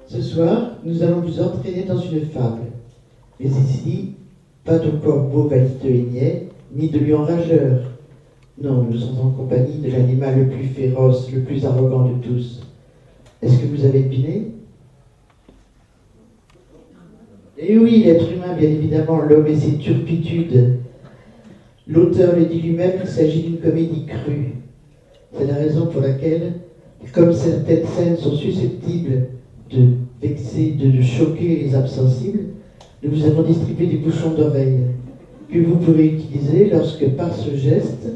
Ce soir, nous allons vous entraîner dans une fable. Mais ici, pas de corbeau valide ni de lion rageur. Non, nous sommes en compagnie de l'animal le plus féroce, le plus arrogant de tous. Est-ce que vous avez deviné? Eh oui, l'être humain, bien évidemment, l'homme et ses turpitudes. L'auteur le dit lui-même, il s'agit d'une comédie crue. C'est la raison pour laquelle, comme certaines scènes sont susceptibles de vexer, de choquer les âmes sensibles, nous vous avons distribué des bouchons d'oreilles que vous pourrez utiliser lorsque, par ce geste,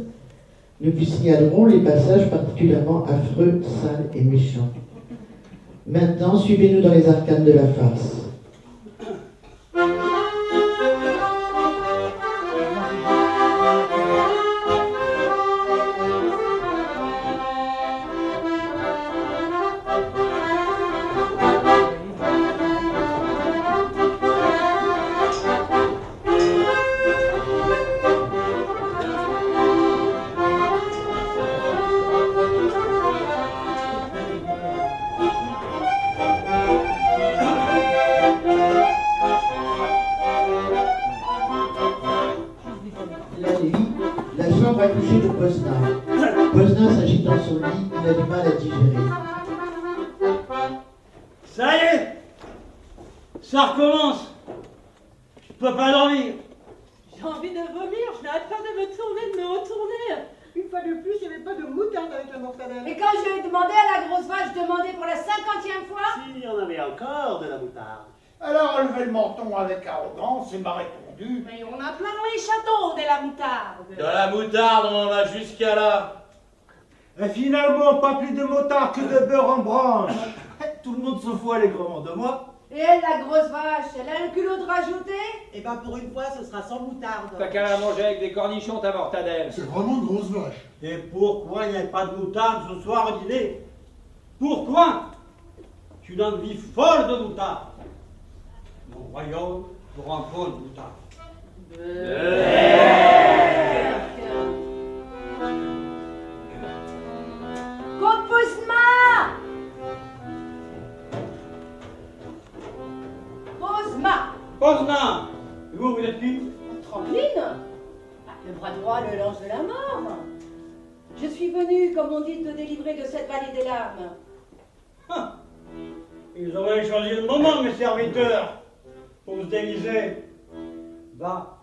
nous vous signalerons les passages particulièrement affreux, sales et méchants. Maintenant, suivez-nous dans les arcanes de la farce. Posna s'agit dans son lit, il a du mal à digérer. Ça y est, ça recommence. Je peux pas dormir. J'ai envie de vomir, je n'arrête pas de me retourner. Une fois de plus, il n'y avait pas de moutarde avec la mortadelle. Et quand je lui ai demandé à la grosse vache, demandé pour la 50e fois. S'il y en avait encore de la moutarde. Elle a relevé le menton avec arrogance et m'a répondu. Mais on a plein dans les châteaux de la moutarde. De la moutarde, on en a jusqu'à là. Et finalement, pas plus de motard que de beurre en branche. Tout le monde se fout allègrement de moi. Et elle, la grosse vache, elle a le culot de rajouter? Et ben pour une fois, ce sera sans moutarde. T'as qu'à la manger avec des cornichons, ta mortadelle. C'est vraiment une grosse vache. Et pourquoi il n'y a pas de moutarde ce soir au dîner? Pourquoi? Je suis dans une vie folle de moutarde. Mon royaume pour un pot de moutarde. Comte Posma! Posma! Posna! Et vous êtes qui? Trampoline? Le bras droit, le l'ange de la mort. Je suis venue, comme on dit, te délivrer de cette vallée des larmes. Ah. Ils auraient choisi le moment, mes serviteurs, pour se déguiser. Va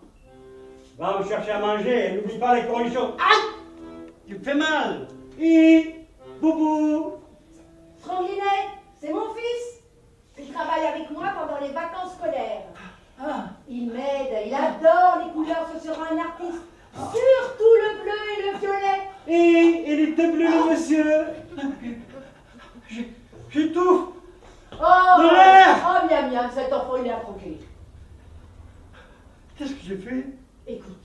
me chercher à manger et n'oublie pas les cornichons. Aïe! Tu me fais mal! Boubou! Franglinet, c'est mon fils. Il travaille avec moi pendant les vacances scolaires. Il m'aide, il adore les couleurs, ce sera un artiste. Surtout le bleu et le violet. Et il était bleu, monsieur. J'étouffe. Oh, De l'air. oh, bien, cet enfant, il est approché. Qu'est-ce que j'ai fait? Écoute,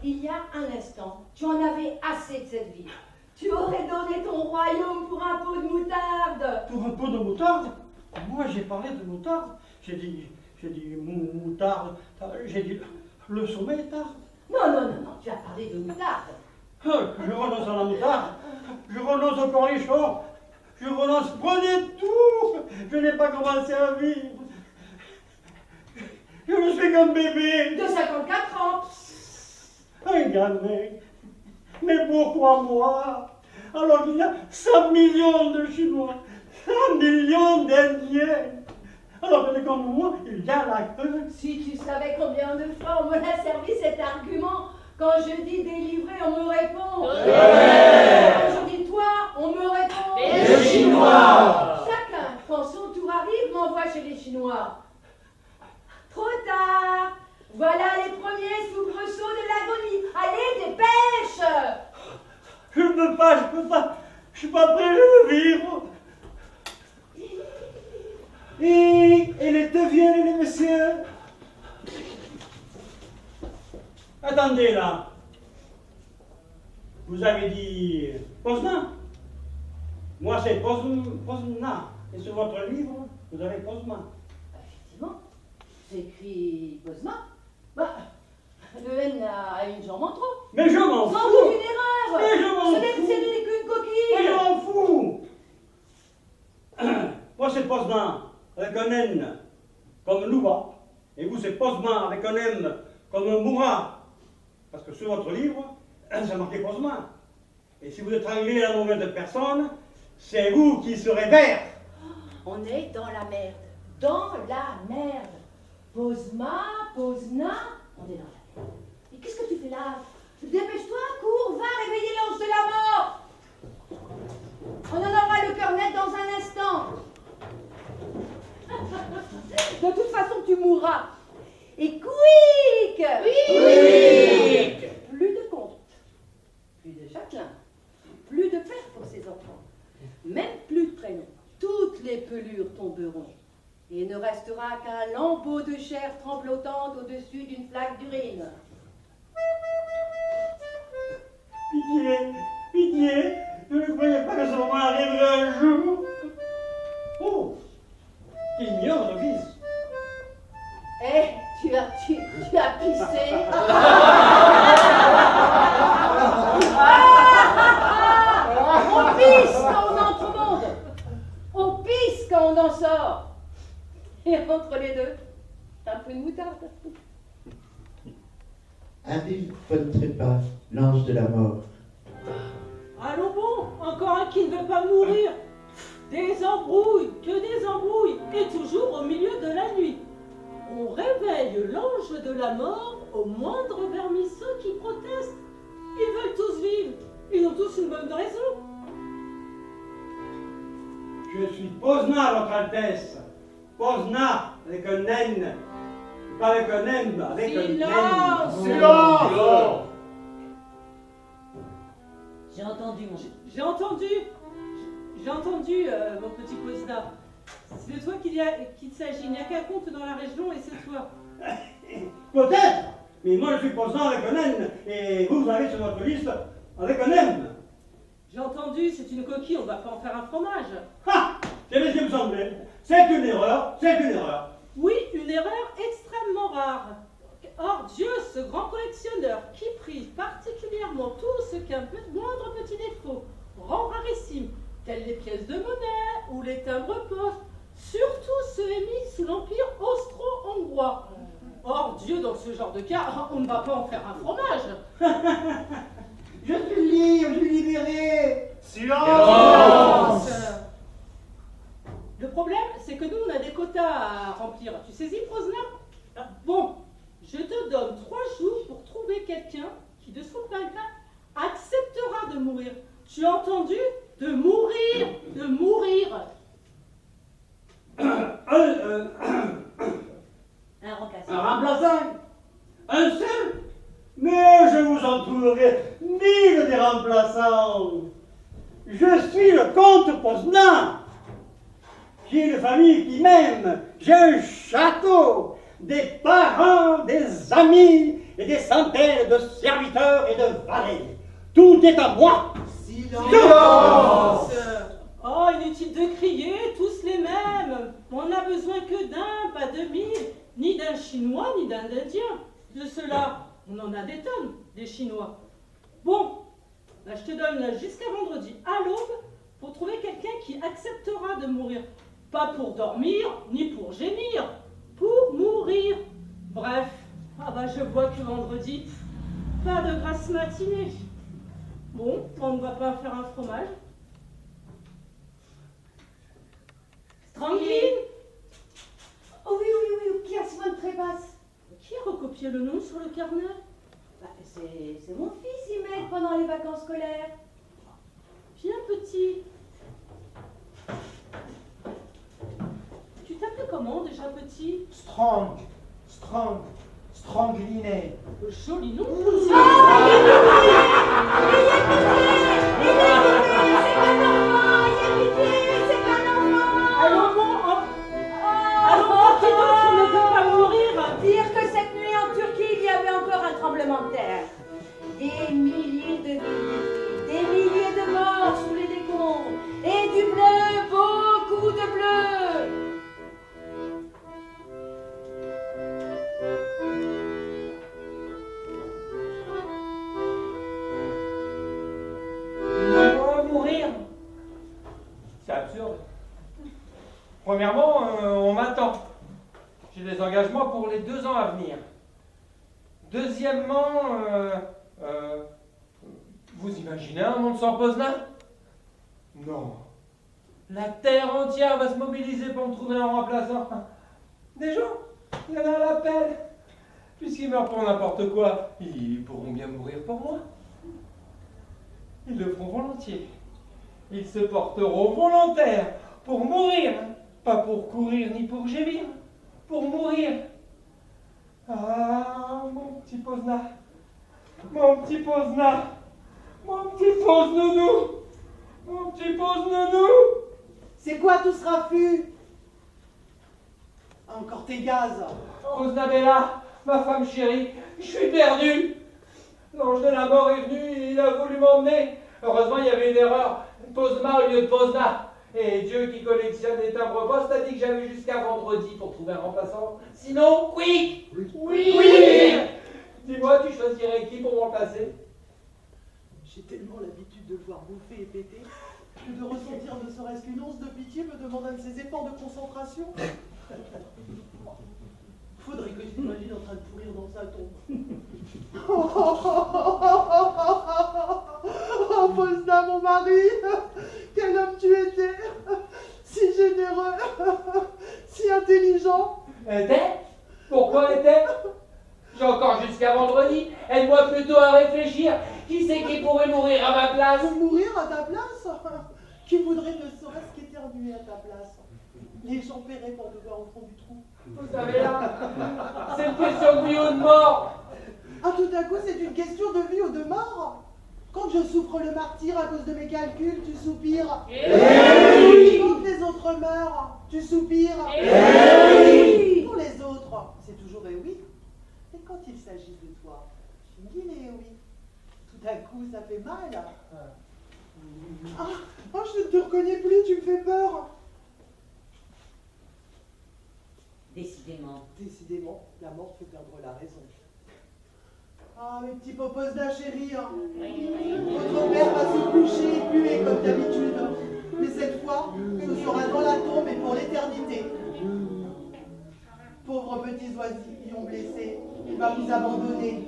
il y a un instant, tu en avais assez de cette vie. Tu aurais donné ton royaume pour un pot de moutarde. Pour un pot de moutarde? Moi, j'ai parlé de moutarde. J'ai dit moutarde. J'ai dit le sommet est tarde. Non, tu as parlé de moutarde. Je renonce à la moutarde. Je renonce au cornichon. Je renonce, prenez tout. Je n'ai pas commencé à vivre. Je me suis comme bébé. De 54 ans. Regardez. Mais pourquoi moi? Alors qu'il y a 100 millions de Chinois, 100 millions d'Indiens. Alors que comme moi, il y a la queue. Si tu savais combien de fois on me l'a servi cet argument, quand je dis délivrer, on me répond. Quand je dis toi, on me répond. Les Chinois. Chacun, quand son tour arrive, m'envoie chez les Chinois. Trop tard. Voilà les premiers soubresauts de l'agonie. Allez, dépêche. Je ne peux pas. Je suis pas prêt de vivre. Et les deviennent, les messieurs. Attendez là. Vous avez dit Posna? Moi c'est Posna. Et sur votre livre, vous avez Posma. Effectivement, c'est écrit Posma. Bah, le N a une jambe en trop. Mais je m'en Sans fous. doute une erreur. Mais je m'en Ce fous. n'est qu'une Mais je coquille. m'en fous. Moi c'est Posna. avec un N comme Louva, et vous c'est Posma avec un M comme Moura, parce que sur votre livre, ça marqué Posma. Et si vous étranglez la mauvaise personne, c'est vous qui serez vert. On est dans la merde. Dans la merde. Posma, Posna, on est dans la merde. Et qu'est-ce que tu fais là? Dépêche-toi, cours, va réveiller l'ange de la mort. On en aura le cœur net dans un instant. De toute façon, tu mourras. Et quick! Quick! Plus de compte, plus de châtelain, plus de père pour ses enfants, même plus de prénom. Toutes les pelures tomberont. Et il ne restera qu'un lambeau de chair tremblotante au-dessus d'une flaque d'urine. Pitié, pitié, je ne croyais pas que ce moment arriverait un jour. Oh, qu'ignore le vice. Eh, tu as pissé. On pisse quand on entre au monde. On pisse quand on en sort. Et entre les deux, un peu de moutarde. Arrive von Trépas, l'ange de la mort. Allons bon, encore un qui ne veut pas mourir. Des embrouilles, que des embrouilles, et toujours au milieu de la nuit. On réveille l'ange de la mort au moindre vermisseau qui proteste. Ils veulent tous vivre, ils ont tous une bonne raison. Je suis Posna, votre Altesse. Posna, avec un N. Pas avec un M, avec un N. Silence! Silence! J'ai entendu, mon petit Posna. C'est de toi qu'il s'agit. Il n'y a qu'un compte dans la région et c'est toi. Peut-être, mais moi je suis Posna avec un N. Et vous avez sur votre liste avec un M. J'ai entendu, c'est une coquille, on ne va pas en faire un fromage. Ha! C'est ce qui me semblait. C'est une erreur, c'est une erreur. Oui, une erreur extrêmement rare. Or, Dieu, ce grand collectionneur qui prise particulièrement tout ce qu'un moindre petit défaut rend rarissime, telles les pièces de monnaie ou les timbres-poste, surtout ceux émis sous l'Empire austro-hongrois. Or, Dieu, dans ce genre de cas, on ne va pas en faire un fromage. Je suis libre, je suis libéré. Silence! Le problème, c'est que nous, on a des quotas à remplir. Tu saisis, Posna? Bon, je te donne 3 jours pour trouver quelqu'un qui, de son plein gré, acceptera de mourir. Tu as entendu? De mourir! De mourir! Un remplaçant. Un remplaçant. Un seul. Mais je vous en trouverai 1000 des remplaçants. Je suis le comte Posna. J'ai une famille qui m'aime. J'ai un château, des parents, des amis et des centaines de serviteurs et de valets. Tout est à moi. Silence! Oh, inutile de crier, tous les mêmes. On n'a besoin que d'un, pas de 1000, ni d'un Chinois, ni d'un Indien. De cela, on en a des tonnes, des Chinois. Bon, là, je te donne jusqu'à vendredi, à l'aube, pour trouver quelqu'un qui acceptera de mourir. Pas pour dormir, ni pour gémir, pour mourir. Bref, ah bah je vois que vendredi, pas de grasse matinée. Bon, on ne va pas faire un fromage. Tranquille. Oh oui, Pierce von Trépas. Qui a recopié le nom sur le carnet? Bah, c'est mon fils, il m'aide pendant les vacances scolaires. Bien petit. Tu t'appelles comment déjà petit? Strangliné. Joli nom. Allons bon, qui d'autre ne veut pas mourir? Dire que cette nuit en Turquie, il y avait encore un tremblement de terre. Des milliers de vies, des milliers de morts sous les décombres. Et du bleu, beaucoup de bleu. Moi, Premièrement, on m'attend. J'ai des engagements pour les 2 ans à venir. Deuxièmement, vous imaginez un monde sans Poznan? Non. La terre entière va se mobiliser pour me trouver un remplaçant. Des gens, il y en a à l'appel. Puisqu'ils meurent pour n'importe quoi, ils pourront bien mourir pour moi. Ils le feront volontiers. Ils se porteront volontaires pour mourir. Pas pour courir ni pour gémir. Pour mourir. Ah, mon petit Poznan. Mon petit Poznan. Mon petit Poznounou. Mon petit Poznounou. C'est quoi tout ce raffut? Encore tes gaz. Poznabella, ma femme chérie, je suis perdu. L'ange de la mort est venu, il a voulu m'emmener. Heureusement, il y avait une erreur. Pozma au lieu de Pozna. Et Dieu qui collectionne les timbres-poste a dit que j'avais jusqu'à vendredi pour trouver un remplaçant. Sinon, oui. Dis-moi, tu choisirais qui pour me remplacer? J'ai tellement l'habitude de le voir bouffer et péter que de ressentir ne serait-ce qu'une once de pitié me demande un de ses efforts de concentration. Faudrait que je m'imagine en train de pourrir dans sa tombe. Oh, Poznan, mon mari, quel homme tu étais, si généreux, si intelligent. Était? Pourquoi était? J'ai encore jusqu'à vendredi. Aide-moi plutôt à réfléchir. Qui c'est qui pourrait mourir à ma place? Mourir à ta place? Qui voudrait ne serait-ce qu'éternuer à ta place? Les gens paieraient pour te voir au fond du trou. Vous savez là, c'est une question de vie ou de mort. Ah, tout à coup, c'est une question de vie ou de mort? Quand je souffre le martyre à cause de mes calculs, tu soupires. Quand les autres meurent, tu soupires. Pour les autres, c'est toujours eh oui. Et quand il s'agit de toi, tu me dis les oui. Tout à coup, ça fait mal. Ah, je ne te reconnais plus, tu me fais peur. Décidément, la mort fait perdre la raison. Ah, mes petits Poznan chéris, hein. Votre père va se coucher et puer comme d'habitude. Mais cette fois, ce sera dans la tombe et pour l'éternité. Pauvres petits oisillons blessés, il va vous abandonner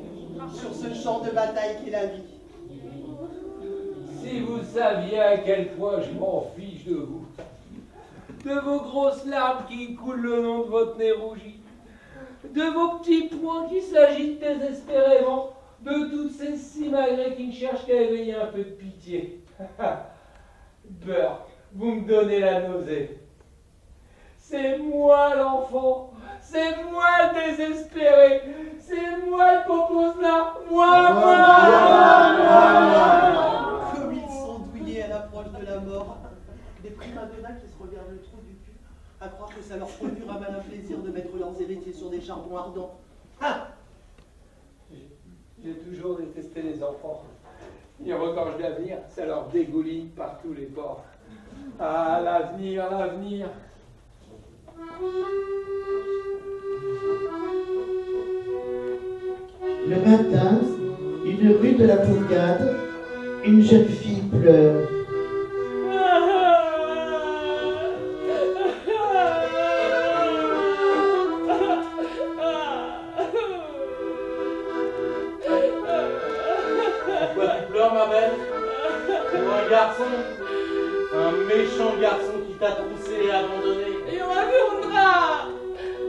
sur ce champ de bataille qu'est la vie. Si vous saviez à quel point je m'en fiche de vous, de vos grosses larmes qui coulent le long de votre nez rougi, de vos petits poings qui s'agitent désespérément, de toutes ces simagrées qui ne cherchent qu'à éveiller un peu de pitié. Burke, vous me donnez la nausée. C'est moi l'enfant, c'est moi le désespéré, c'est moi le Poznan, moi. Comme ils sont douillés à l'approche de la mort. Des primadonnas qui se regardent le trou du cul, à croire que ça leur procure un malin plaisir de mettre leurs héritiers sur des charbons ardents. Ah! J'ai toujours détesté les enfants. Ils regorgent d'avenir, ça leur dégouline par tous les bords. Ah, l'avenir. Le matin, une rue de la Bourgade, une jeune fille pleure. Pourquoi tu pleures, ma belle? Pour un garçon, un méchant garçon qui t'a troussé et abandonné. Il reviendra.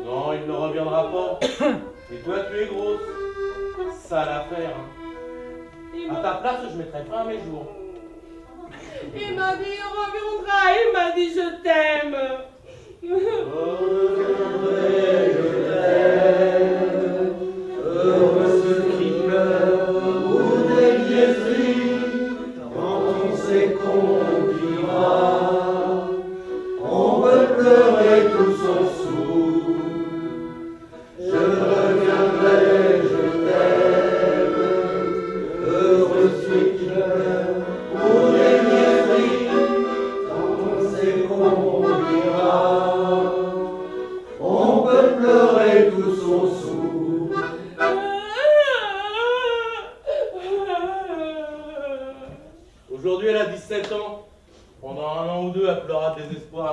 Non, il ne reviendra pas. Et toi, tu es grosse. Sale affaire. Hein. À ta place, je mettrais fin à mes jours. Il m'a dit il reviendra, il m'a dit je t'aime. Heureux ceux qui pleurent pour des niaiseries, quand on sait qu'on vivra, on peut pleurer tout son sou. Je reviendrai, je t'aime. Heureux ceux qui pleurent pour des niaiseries, quand on sait qu'on vivra,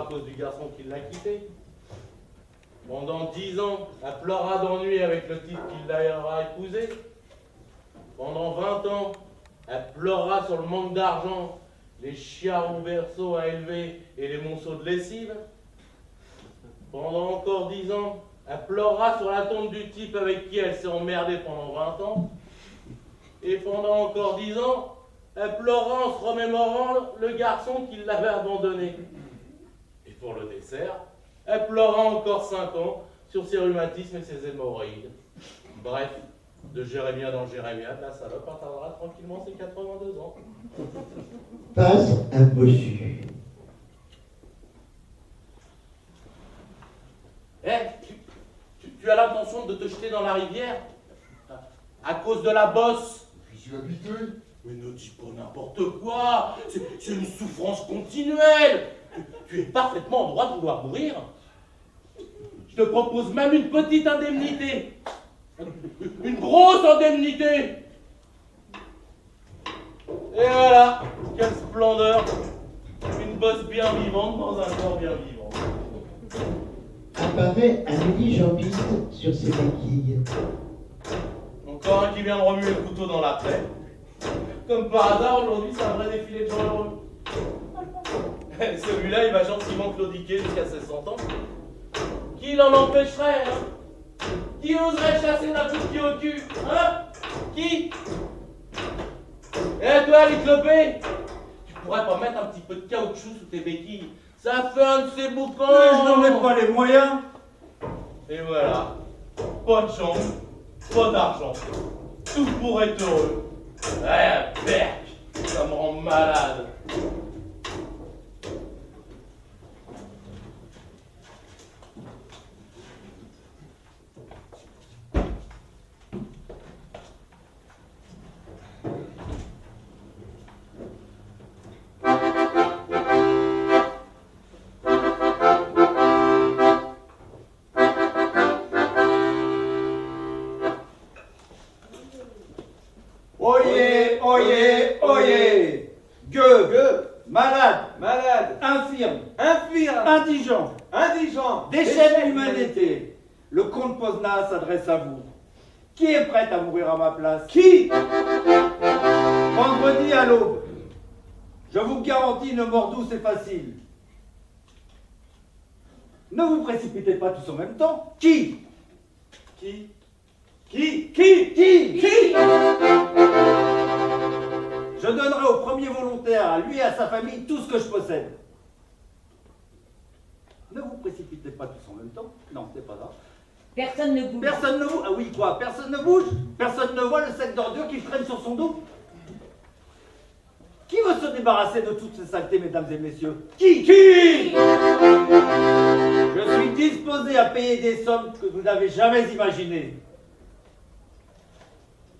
à cause du garçon qui l'a quitté. Pendant 10 ans, elle pleura d'ennui avec le type qui l'aura épousé. Pendant 20 ans, elle pleura sur le manque d'argent, les chiens au berceau à élever et les monceaux de lessive. Pendant encore 10 ans, elle pleura sur la tombe du type avec qui elle s'est emmerdée pendant 20 ans. Et pendant encore 10 ans, elle pleura en se remémorant le garçon qui l'avait abandonné. Et pour le dessert, elle pleura encore 5 ans sur ses rhumatismes et ses hémorroïdes. Bref, de Jérémia dans Jérémia, la salope atteindra tranquillement ses 82 ans. Passe un bossu. Tu as l'intention de te jeter dans la rivière à cause de la bosse? J'y suis habitué. Mais ne dis pas n'importe quoi. C'est une souffrance continuelle. Tu es parfaitement en droit de vouloir mourir. Je te propose même une petite indemnité. Une grosse indemnité. Et voilà, quelle splendeur. Une bosse bien vivante dans un corps bien vivant. Apparaît un mini-jambiste sur ses béquilles. Encore un qui vient de remuer le couteau dans la plaie. Comme par hasard, aujourd'hui, c'est un vrai défilé de gens heureux. Celui-là, il va gentiment claudiquer jusqu'à ses 100 ans. Qui l'en empêcherait, hein? Qui oserait chasser d'un coup de pied au cul, hein? Qui? Et toi, les clopés, tu pourrais pas mettre un petit peu de caoutchouc sous tes béquilles? Ça fait un de ces boucans. Je n'en ai pas les moyens. Et voilà, pas de chance, pas d'argent, tout pour être heureux. Ouais, berk, ça me rend malade. Oyez, oyez, oyez. Gueux, malade, infirme, indigent, déchet de l'humanité. Le comte Posna s'adresse à vous. Qui est prêt à mourir à ma place? Qui? Vendredi à l'aube. Je vous garantis une mort douce et facile. Ne vous précipitez pas tous en même temps. Qui? Qui? Je donnerai au premier volontaire, à lui et à sa famille, tout ce que je possède. Ne vous précipitez pas tous en même temps. Non, c'est pas ça. Personne ne bouge. Personne ne bouge. Ah oui, quoi? Personne ne bouge? Personne ne voit le sac d'ordures qui traîne sur son dos? Qui veut se débarrasser de toutes ces saletés, mesdames et messieurs? Qui? Je suis disposé à payer des sommes que vous n'avez jamais imaginées.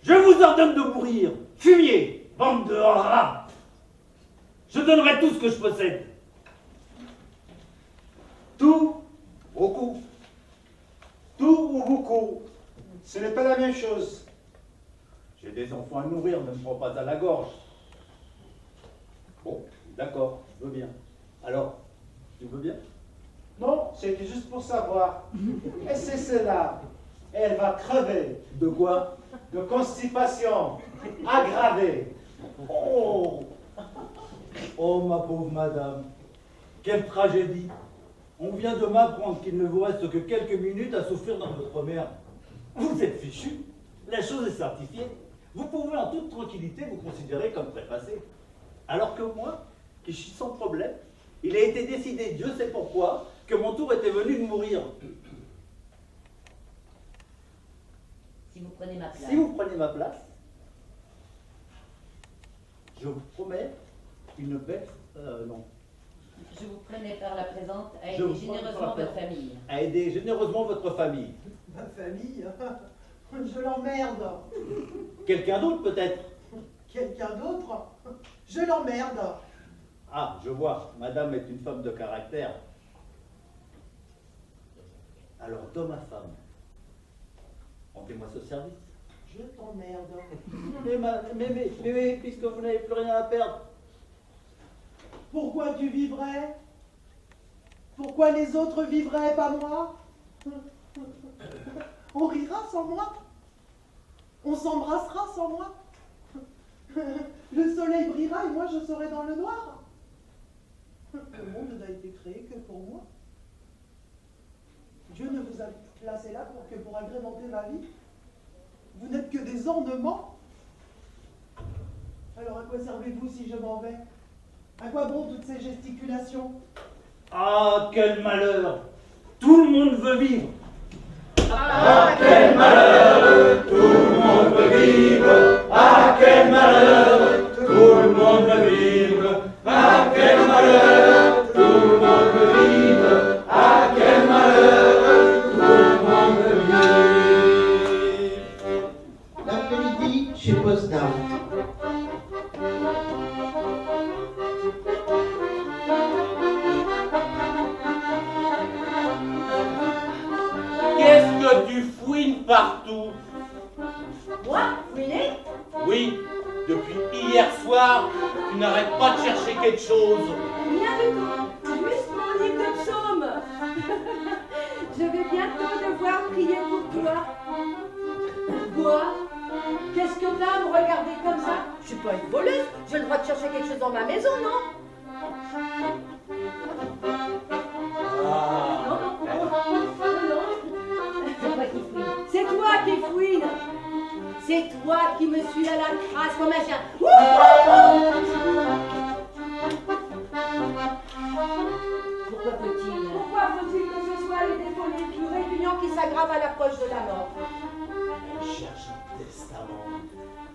Je vous ordonne de mourir. Fumier, bande de rats. Je donnerai tout ce que je possède. Tout, beaucoup. Tout ou beaucoup, ce n'est pas la même chose. J'ai des enfants à nourrir, ne me prends pas à la gorge. Bon, d'accord, je veux bien. Alors, tu veux bien? Non, c'était juste pour savoir. Et c'est cela. Elle va crever. De quoi? De constipation aggravée. Oh! Oh, ma pauvre madame, quelle tragédie! On vient de m'apprendre qu'il ne vous reste que quelques minutes à souffrir dans votre merde. Vous êtes fichu, la chose est certifiée. Vous pouvez en toute tranquillité vous considérer comme trépassé. Alors que moi, qui suis sans problème, il a été décidé, Dieu sait pourquoi, que mon tour était venu de mourir. Si vous prenez ma place. Si vous prenez ma place, je vous promets une belle... non. Je vous prenais par la présente à Je aider vous généreusement prends votre famille. À aider généreusement votre famille. Ma famille, je l'emmerde. Quelqu'un d'autre peut-être? Quelqu'un d'autre, je l'emmerde. Ah, je vois, madame est une femme de caractère. Alors, d'homme à femme, rendez-moi ce service. Je t'emmerde. Mais, puisque vous n'avez plus rien à perdre. Pourquoi tu vivrais? Pourquoi les autres vivraient, pas moi? On rira sans moi? On s'embrassera sans moi? Le soleil brillera et moi je serai dans le noir? Le monde n'a été créé que pour moi. Dieu ne vous a placé là que pour agrémenter ma vie. Vous n'êtes que des ornements. Alors à quoi servez-vous si je m'en vais? À quoi bon toutes ces gesticulations? Ah, quel malheur! Tout le monde veut vivre! Ah, quel malheur! Tout le monde veut vivre! Ah, quel malheur! Tout le monde veut vivre! Ah, quel malheur! Tout le monde veut vivre! Ah, quel malheur! Tout le monde veut vivre! L'après-midi, chez Potsdam. Qu'est-ce que tu fouines partout? Moi, fouiner? Oui, depuis hier soir, tu n'arrêtes pas de chercher quelque chose. Rien du tout. Juste mon livre de psaumes. Je vais bientôt devoir prier pour toi. Quoi? Qu'est-ce que t'as à me regarder comme ça? Je suis pas une voleuse. J'ai le droit de chercher quelque chose dans ma maison, non? Ah. C'est toi qui fouine. C'est toi qui me suis à la trace comme un chien. Pourquoi faut-il? Pourquoi faut-il que ce soit les défauts les plus répugnants qui s'aggravent à l'approche de la mort? Elle cherche un testament.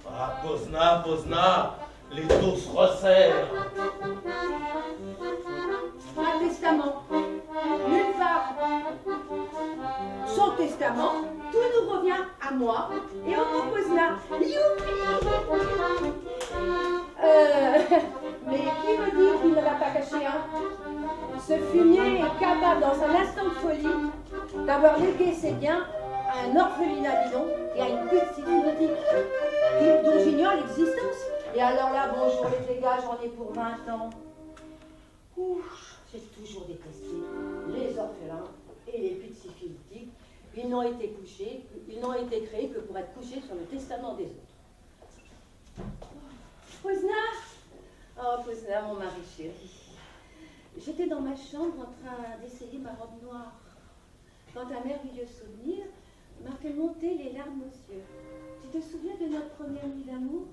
Ah, Pozna, Pozna, les taux se resserrent. Un testament. Nulle part. Son testament, tout nous revient à moi et au mot Pozna. Youpi! Mais qui me dit qu'il ne l'a pas caché, hein? Ce fumier est capable, dans un instant de folie, d'avoir légué ses biens à un orphelinat bidon et à une petite bibliothèque dont j'ignore l'existence. Et alors là, bonjour les dégâts, j'en ai pour 20 ans. Ouf, j'ai toujours détesté les orphelins et les pizziphilitiques. Ils n'ont été créés que pour être couchés sur le testament des autres. Pozna! Oh, Pozna, mon mari chéri. J'étais dans ma chambre en train d'essayer ma robe noire, quand un merveilleux souvenir m'a fait monter les larmes aux yeux. Tu te souviens de notre première nuit d'amour?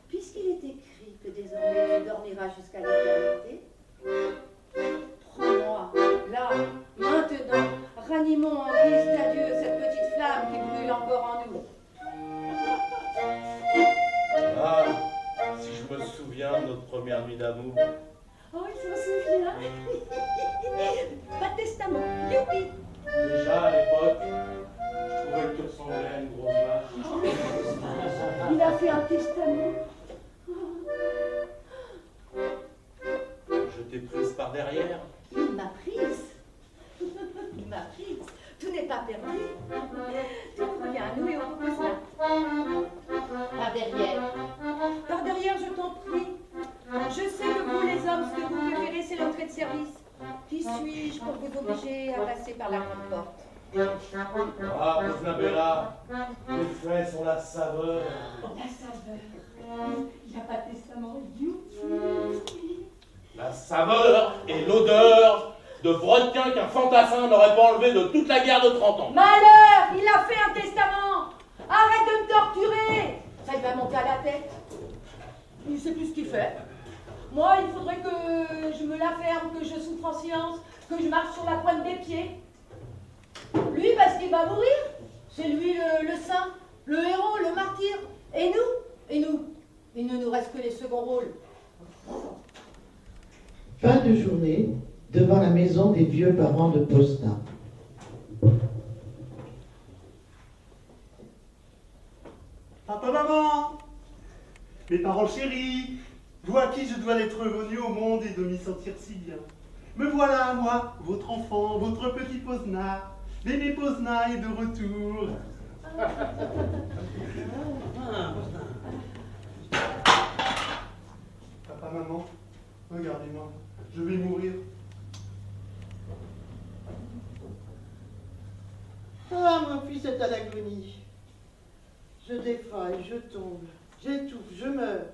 Puisqu'il est écrit que désormais tu dormiras jusqu'à l'éternité, prends-moi, là, maintenant, ranimons en guise d'adieu cette petite flamme qui brûle encore en nous. Ah, si je me souviens de notre première nuit d'amour. Oh, il s'en souvient. Pas de testament, youpi. Déjà à l'époque, je trouvais que tu ressemblais à une grosse vache. Il a fait un testament. Je t'ai prise par derrière. Il m'a prise. Il m'a prise. Tout n'est pas perdu. Tout revient à nous et au Pozna. Par derrière. Par derrière, je t'en prie. Je sais que vous, les hommes, ce que vous préférez, c'est l'entrée de service. Qui suis-je pour vous obliger à passer par la grande porte? Ah, Pozna Bella, tes fesses ont la saveur. La saveur. Il n'y a pas de testament. Youpi. La saveur et l'odeur de brodequin qu'un fantassin n'aurait pas enlevé de toute la guerre de 30 ans. Malheur! Il a fait un testament! Arrête de me torturer! Ça lui va monter à la tête. Il ne sait plus ce qu'il fait. Moi, il faudrait que je me la ferme, que je souffre en silence, que je marche sur la pointe des pieds. Lui, parce qu'il va mourir. C'est lui le saint, le héros, le martyr. Et nous, il ne nous reste que les seconds rôles. Fin de journée, devant la maison des vieux parents de Pozna. Papa, maman, mes parents chéris, vous à qui je dois d'être revenu au monde et de m'y sentir si bien. Me voilà, moi, votre enfant, votre petit Pozna. L'aîné Pozna est de retour. Papa, maman, regardez-moi, je vais mourir. vis cette agonie. Je défaille, je tombe, j'étouffe, je meurs.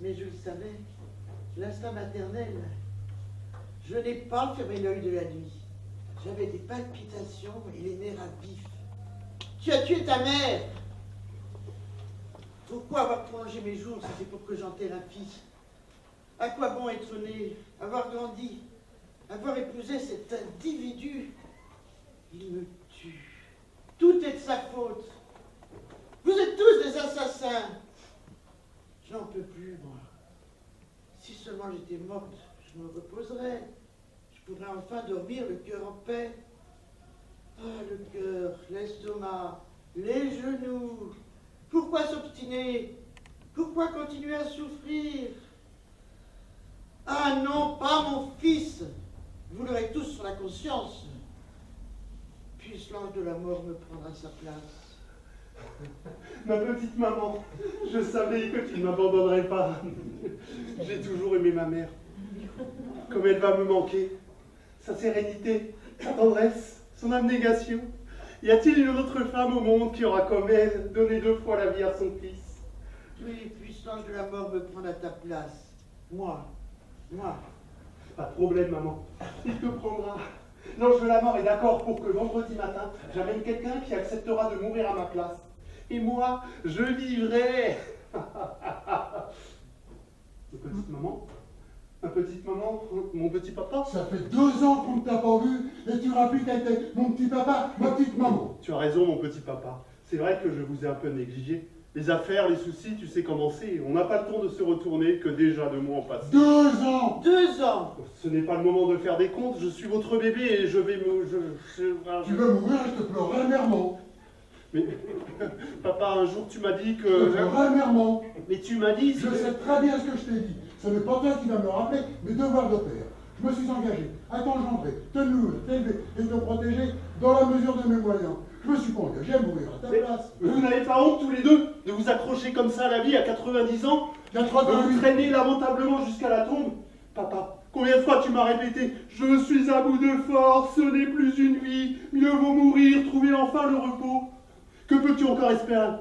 Mais je le savais, l'instinct maternel. Je n'ai pas fermé l'œil de la nuit. J'avais des palpitations et les nerfs à vif. Tu as tué ta mère. Pourquoi avoir prolongé mes jours si c'est pour que j'enterre un fils? À quoi bon être né, avoir grandi, avoir épousé cet individu? Il me tue. Tout est de sa faute. Vous êtes tous des assassins. Je n'en peux plus, moi. Si seulement j'étais morte, je me reposerais. Je pourrais enfin dormir le cœur en paix. Ah, le cœur, l'estomac, les genoux. Pourquoi s'obstiner? Pourquoi continuer à souffrir? Ah non, pas mon fils. Vous l'aurez tous sur la conscience. Puisse l'ange de la mort me prendre à sa place. Ma petite maman, je savais que tu ne m'abandonnerais pas. J'ai toujours aimé ma mère. Comme elle va me manquer. Sa sérénité, sa tendresse, son abnégation. Y a-t-il une autre femme au monde qui aura comme elle donné 2 fois la vie à son fils? Oui, puisse l'ange de la mort me prendre à ta place. Moi. Pas de problème, maman. Il te prendra. L'ange de la mort est d'accord pour que vendredi matin, j'amène quelqu'un qui acceptera de mourir à ma place. Et moi, je vivrai. Ma petite maman, mon petit papa. Ça fait 2 ans qu'on ne t'a pas vu et tu rappliques avec mon petit papa, ma petite maman. Tu as raison, mon petit papa. C'est vrai que je vous ai un peu négligé. Les affaires, les soucis, tu sais comment c'est. On n'a pas le temps de se retourner que déjà 2 mois ont passé. 2 ans 2 ans. Ce n'est pas le moment de faire des comptes. Je suis votre bébé et je vais me... Tu veux mourir, je te pleurerai amèrement. Mais, papa, un jour tu m'as dit que... Je te pleurerai amèrement. Mais tu m'as dit... Je sais très bien ce que je t'ai dit. Ce n'est pas toi qui vas me rappeler mes devoirs de père. Je me suis engagé à t'engendrer, te nourrir, t'élever et te protéger dans la mesure de mes moyens. Je me suis pas engagé à mourir à ta place. Vous n'avez pas honte tous les deux de vous accrocher comme ça à la vie à 90 ans? 88. De vous traîner lamentablement jusqu'à la tombe? Papa, combien de fois tu m'as répété « Je suis à bout de force, ce n'est plus une vie, mieux vaut mourir, trouver enfin le repos ». Que peux-tu encore espérer?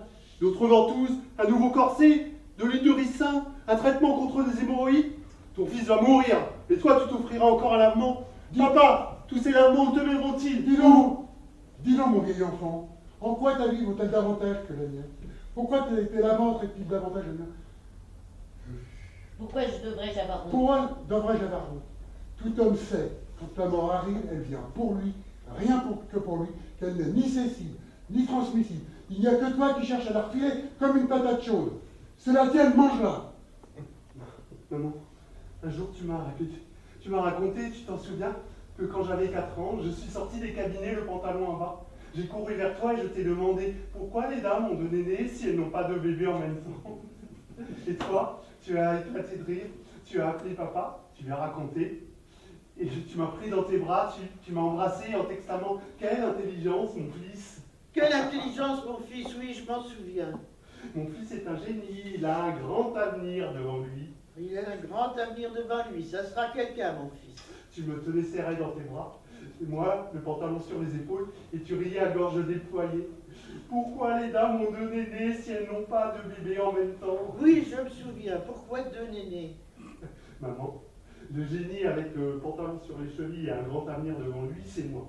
D'autres ventouses, un nouveau corset, de l'huile de ricin, un traitement contre des hémorroïdes? Ton fils va mourir, et toi tu t'offriras encore un lavement. Papa, tous ces lavements te mèneront-ils? Dis-donc, mon vieil enfant, en quoi ta vie vaut-elle davantage que la mienne? Pourquoi t'es la vôtre et davantage la mienne? Pourquoi je devrais-je avoir honte? Pourquoi devrais-je avoir honte? Tout homme sait, quand la mort arrive, elle vient pour lui, rien que pour lui, qu'elle n'est ni cessible, ni transmissible. Il n'y a que toi qui cherches à la refiler comme une patate chaude. C'est la tienne, mange-la. Maman, un jour tu m'as raconté, tu t'en souviens, que quand j'avais 4 ans, je suis sorti des cabinets le pantalon en bas. J'ai couru vers toi et je t'ai demandé pourquoi les dames ont 2 nénés si elles n'ont pas 2 bébés en même temps. Et toi, tu as éclaté de rire, tu as appelé papa, tu lui as raconté, et tu m'as pris dans tes bras, tu m'as embrassé en t'exclamant « Quelle intelligence, mon fils !» Quelle intelligence, mon fils, oui, je m'en souviens. Mon fils est un génie, il a un grand avenir devant lui. Il a un grand avenir devant lui, ça sera quelqu'un, mon fils. Tu me tenais serré dans tes bras, et moi, le pantalon sur les épaules, et tu riais à gorge déployée. Pourquoi les dames ont 2 nénés si elles n'ont pas de bébés en même temps? Oui, je me souviens, pourquoi 2 nénés? Maman, le génie avec le pantalon sur les chevilles et un grand avenir devant lui, c'est moi.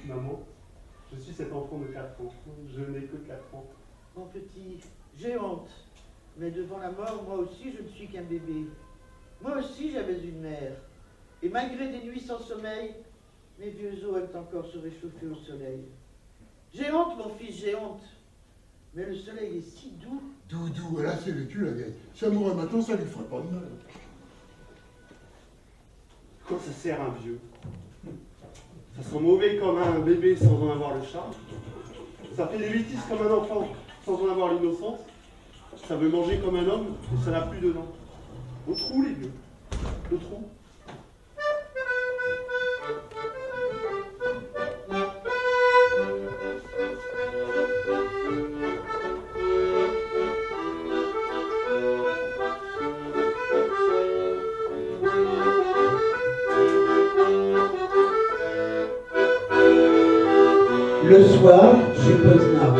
Maman, je suis cet enfant de 4 ans, je n'ai que 4 ans. Mon petit, j'ai honte, mais devant la mort, moi aussi, je ne suis qu'un bébé. Moi aussi, j'avais une mère. Et malgré des nuits sans sommeil, mes vieux os aiment encore se réchauffer au soleil. J'ai honte, mon fils, j'ai honte. Mais le soleil est si doux. Doudou, elle a assez vécu, la vieille. Si elle mourait maintenant, ça lui ferait pas de mal. Quand ça sert un vieux? Ça sent mauvais comme un bébé sans en avoir le charme. Ça fait des bêtises comme un enfant sans en avoir l'innocence. Ça veut manger comme un homme et ça n'a plus de dents. Au trou, les vieux. Au trou. Le soir, chez Posnard.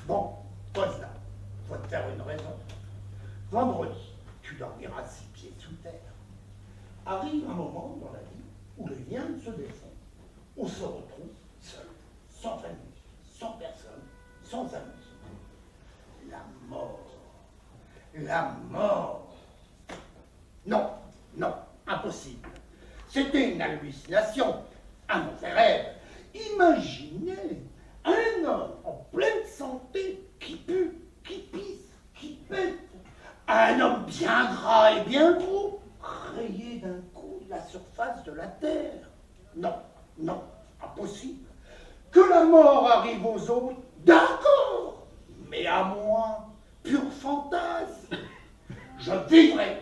Bon, Posnard, faut te faire une raison. Vendredi, tu dormiras 6 pieds sous terre. Arrive un moment dans la vie où les liens se défont. On se retrouve seul, sans famille, sans personne, sans amis. La mort. La mort. Non, non, impossible. C'était une hallucination, un mauvais rêve. Imaginez un homme en pleine santé qui pue, qui pisse, qui pète. Un homme bien gras et bien gros, rayé d'un coup de la surface de la terre. Non, non, impossible. Que la mort arrive aux autres, d'accord, mais à moi, pur fantasme. Je vivrai,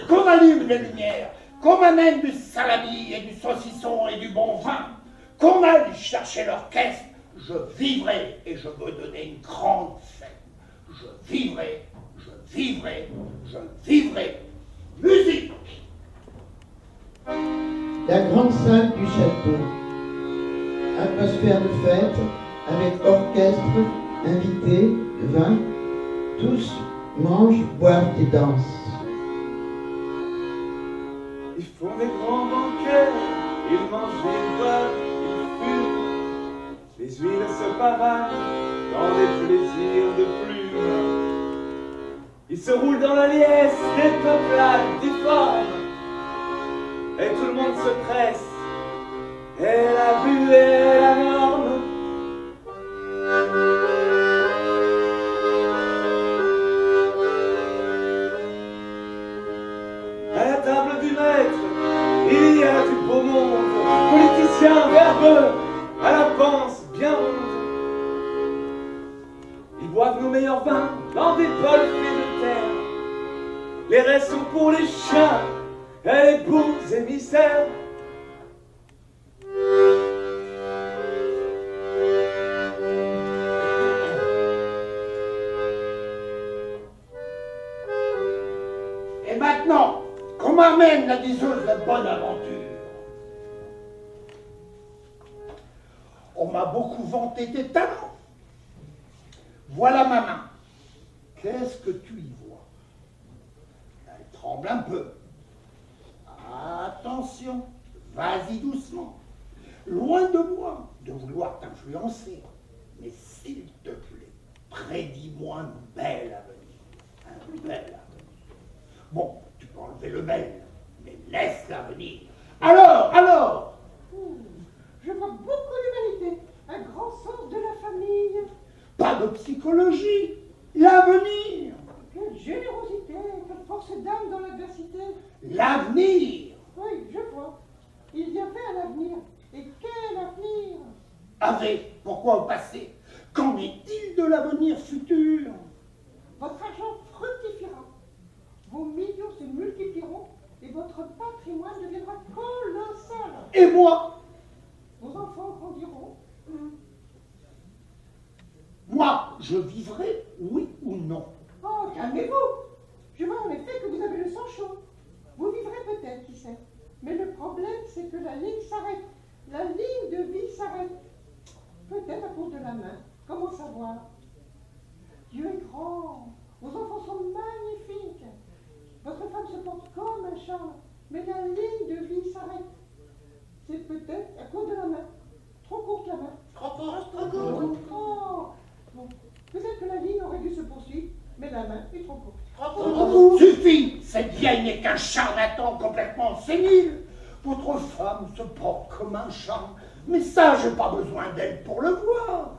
qu'on allume les lumières, qu'on m'amène du salami et du saucisson et du bon vin, qu'on aille chercher l'orchestre. Je vivrai et je me donnais une grande fête. Je vivrai, je vivrai, je vivrai. Musique! La grande salle du château. Atmosphère de fête, avec orchestre, invités, vin. Tous mangent, boivent et dansent. Ils font des grands banquets, ils mangent, ils boivent, ils fument. Les huiles se pavanent dans des plaisirs de plumes. Ils se roulent dans la liesse des peuplades difformes. Et tout le monde se presse, et la vue est la norme. À la table du maître, il y a du beau monde, politiciens verbeux, à la panse bien ronde. Ils boivent nos meilleurs vins dans des bols faits de terre. Les restes sont pour les chiens et les beaux émissaires. Et maintenant, qu'on m'amène la diseuse de bonne aventure. On m'a beaucoup vanté tes talents. Voilà ma main. Qu'est-ce que tu y vois? Elle tremble un peu. Attention, vas-y doucement. Loin de moi de vouloir t'influencer. Mais s'il te plaît, prédis-moi un bel avenir. Un bel avenir. Bon, tu peux enlever le bel, mais laisse-la venir. Alors Je vois beaucoup d'humanité, un grand sens de la famille. Pas de psychologie, l'avenir. Quelle générosité, quelle force d'âme dans l'adversité. L'avenir. Oui, je vois. Il y avait un avenir. Et quel avenir? Avec, pourquoi au passé? Qu'en est-il de l'avenir futur? Votre argent fructifiera. Vos millions se multiplieront et votre patrimoine deviendra colossal. Et moi? Vos enfants grandiront. Moi, je vivrai, oui ou non? Oh, calmez-vous. Je vois en effet que vous avez le sang chaud. Vous vivrez peut-être, qui sait. Mais le problème, c'est que la ligne s'arrête. La ligne de vie s'arrête. Peut-être à cause de la main. Comment savoir? Dieu est grand. Vos enfants sont magnifiques. Votre femme se porte comme un charme. Mais la ligne de vie s'arrête. C'est peut-être à cause de la main. Trop courte la main. Trop courte. Oh. Bon. Peut-être que la ligne aurait dû se poursuivre, mais la main est trop courte. Suffit. Cette vieille n'est qu'un charlatan complètement sénile. Votre femme se porte comme un charme. Mais ça, j'ai pas besoin d'elle pour le voir.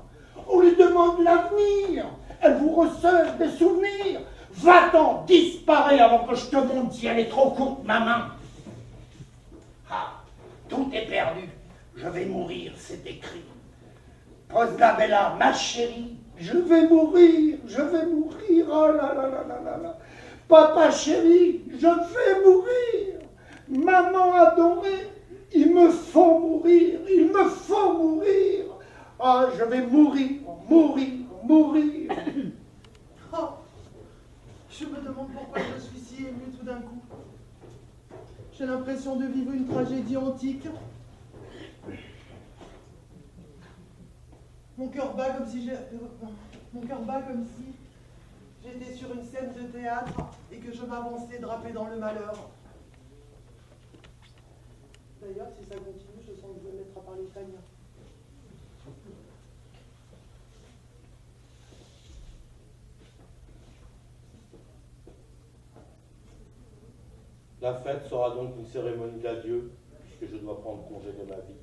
On lui demande l'avenir. Elle vous recèle des souvenirs. Va-t'en, disparais avant que je te montre si elle est trop courte, ma main. Ah, tout est perdu. Je vais mourir, c'est écrit. Posnabella, ma chérie, je vais mourir, oh là là là là là là. Papa chéri, je vais mourir. Maman adorée, il me faut mourir. Ah, je vais mourir. Oh, je me demande pourquoi je suis si émue tout d'un coup. J'ai l'impression de vivre une tragédie antique. Mon cœur bat comme si j'étais sur une scène de théâtre et que je m'avançais drapé dans le malheur. D'ailleurs, si ça continue, je sens que je vais me mettre à parler italien. La fête sera donc une cérémonie d'adieu, puisque je dois prendre congé de ma vie.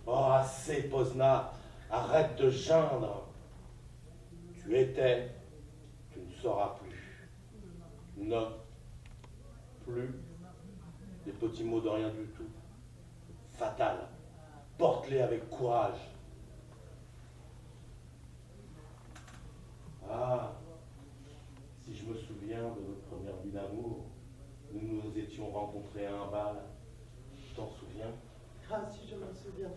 Oh, assez, Pozna, arrête de geindre. Tu étais, tu ne seras plus. Ne, plus, des petits mots de rien du tout. Fatal, porte-les avec courage. Ah, si je me souviens de notre première vie d'amour, nous nous étions rencontrés à un bal. Tu t'en souviens? Ah si, je m'en souviens.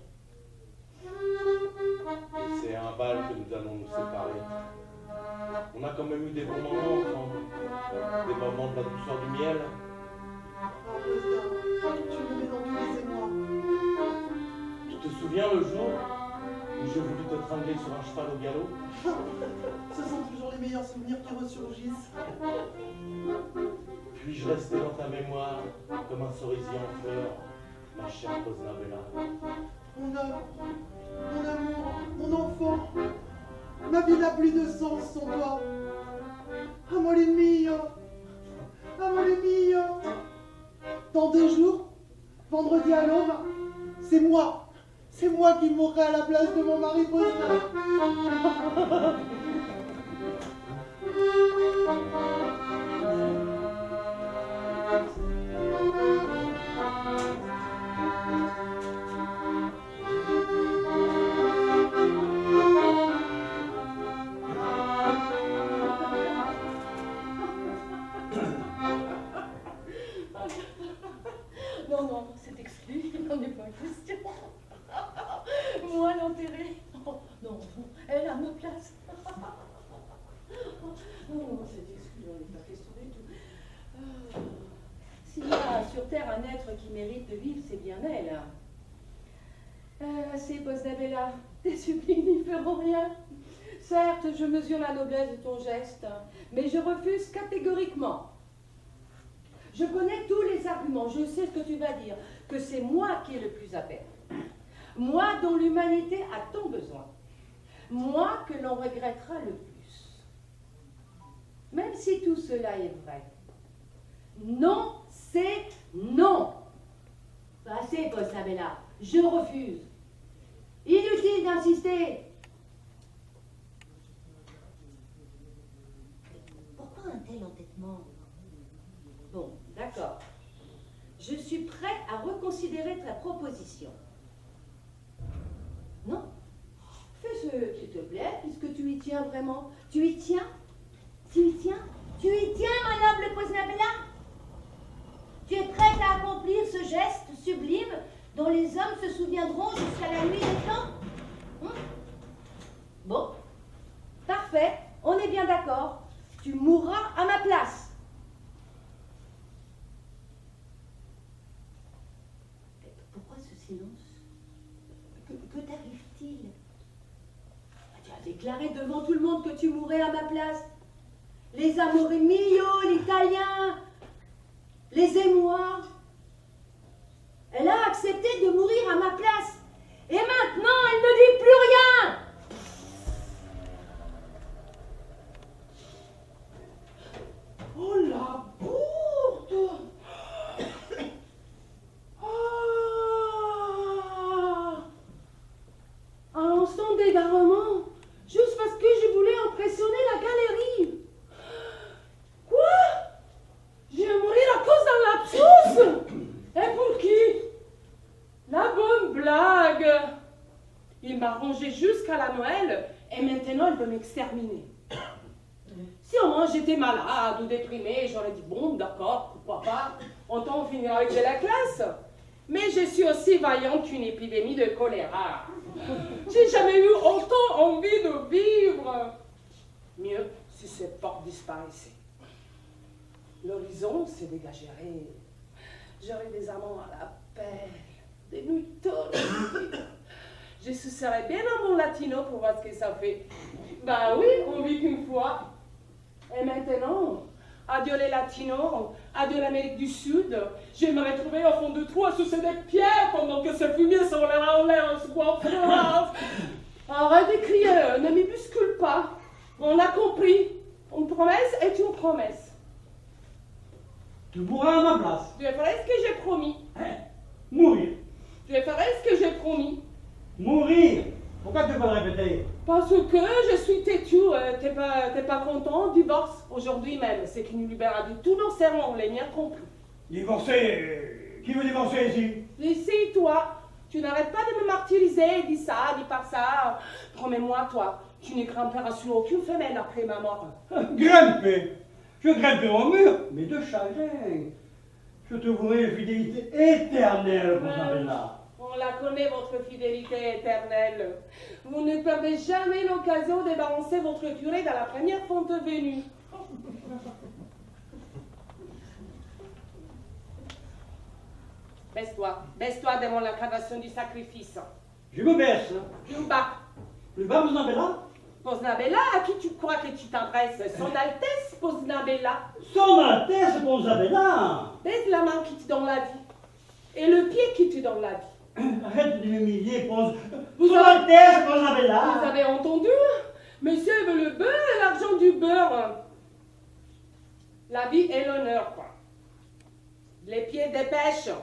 Et c'est à un bal que nous allons nous séparer. On a quand même eu des bons moments ensemble. Des moments de la douceur du miel. Ah, Pozna, tu me mets dans tous les émois. Tu te souviens le jour où je voulus te tringler sur un cheval au galop? Ce sont toujours les meilleurs souvenirs qui ressurgissent. Puis-je rester dans ta mémoire comme un cerisier en fleurs, ma chère Pozna Bella? Mon homme, mon amour, mon enfant, ma vie n'a plus de sens sans toi. Amore mio, amore mio. Dans 2 jours, vendredi à l'aube, c'est moi qui mourrai à la place de mon mari Pozna. Non, c'est exclu, il n'en est pas question. Moi, l'enterrer. Oh, non, elle a ma place. Non, c'est exclu, il n'en est pas question du tout. S'il y a sur Terre un être qui mérite de vivre, c'est bien elle. C'est Pozna Bella, tes suppliques n'y feront rien. Certes, je mesure la noblesse de ton geste, mais je refuse catégoriquement. Je connais tous les arguments, je sais ce que tu vas dire, que c'est moi qui ai le plus à perdre. Moi dont l'humanité a tant besoin. Moi que l'on regrettera le plus. Même si tout cela est vrai. Non, c'est non. Assez, Pozna Bella, je refuse. Inutile d'insister. Pourquoi un tel entêtement? Bon, d'accord. Je suis prêt à reconsidérer ta proposition. Non? Fais ce s'il te plaît, puisque tu y tiens vraiment. Tu y tiens? Tu y tiens? Tu y tiens, ma noble Pozna Bella? Tu es prête à accomplir ce geste sublime dont les hommes se souviendront jusqu'à la nuit des temps? Bon, parfait, on est bien d'accord. Tu mourras à ma place. Pourquoi ce silence? Que t'arrive-t-il? Tu as déclaré devant tout le monde que tu mourrais à ma place. Les amore mio, l'italien, les émois. Elle a accepté de mourir à ma place. Et maintenant, elle ne dit plus rien. Oh la bourde! Un instant d'égarement, juste parce que je voulais impressionner la galerie. Quoi? Je vais mourir à cause d'un lapsus? Et pour qui? La bonne blague. Il m'a rangé jusqu'à m'exterminer. Si au moins j'étais malade ou déprimée, j'aurais dit bon, d'accord, pourquoi pas, autant finir avec de la classe. Mais je suis aussi vaillante qu'une épidémie de choléra. J'ai jamais eu autant envie de vivre. Mieux si cette porte disparaissait. L'horizon se dégagerait. J'aurais des amants à la pelle, des nuits torrides. Je sucerais bien un bon latino pour voir ce que ça fait. Bah oui, on vit qu'une fois. Et maintenant, adieu les latinos, adieu l'Amérique du Sud. Je vais me retrouver au fond du trou à sucer des pierres pendant que ce fumier s'enlèvera en l'air en se coiffant. Arrête de crier, ne m'y bouscule pas. On a compris. Une promesse est une promesse. Tu mourras à ma place. Tu ferais ce que j'ai promis. Hein? Mourir. Tu ferais ce que j'ai promis. Mourir. Pourquoi tu veux le répéter? Parce que je suis têtue. T'es pas content? Divorce aujourd'hui même. C'est qui nous libérera de tous nos serments, les miens compris. Divorcer? Qui veut divorcer ici? Ici, toi. Tu n'arrêtes pas de me martyriser. Dis ça, dis pas ça. Promets-moi, toi, tu ne grimperas sur aucune femelle après ma mort. Grimper? Je grimperai au mur, mais de chagrin. Je te vouerai une fidélité éternelle pour Isabella. On la connaît, votre fidélité éternelle. Vous ne perdez jamais l'occasion de balancer votre curé dans la première fonte venue. Baisse-toi devant l'incarnation du sacrifice. Je me baisse. Je me bats. Tu vas, Posnabella? Posnabella, à qui tu crois que tu t'adresses? Son Altesse Posnabella. Son Altesse Posnabella. Baisse la main qui te donne la vie. Et le pied qui te donne la vie. Arrête de m'humilier, Son Altesse Posnabella. Vous avez entendu? Monsieur veut le beurre et l'argent du beurre. La vie et l'honneur, quoi. Les pieds dépêchent.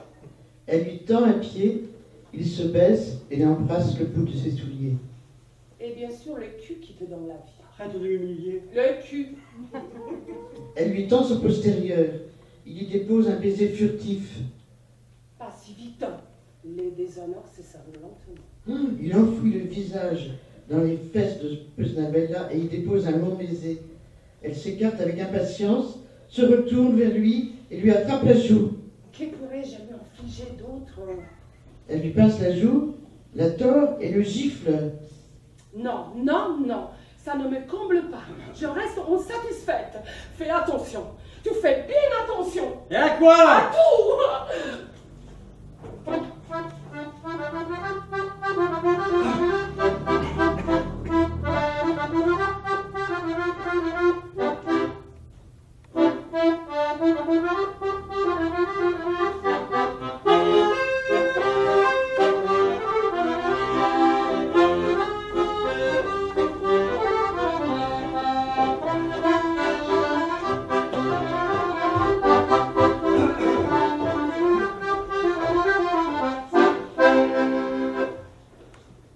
Elle lui tend un pied, il se baisse et embrasse le bout de ses souliers. Et bien sûr, le cul qui te donne la vie. Arrête de m'humilier. Le cul. Elle lui tend son postérieur. Il y dépose un baiser furtif. Pas si vite. Les déshonneurs, c'est ça, lentement. Il enfouit le visage dans les fesses de Posnabella et y dépose un long baiser. Elle s'écarte avec impatience, se retourne vers lui et lui attrape la joue. Que pourrais-je lui infliger d'autre? Elle lui pince la joue, la tord et le gifle. Non, non, non, ça ne me comble pas. Je reste insatisfaite. Fais attention. Tu fais bien attention. Et à quoi? À tout.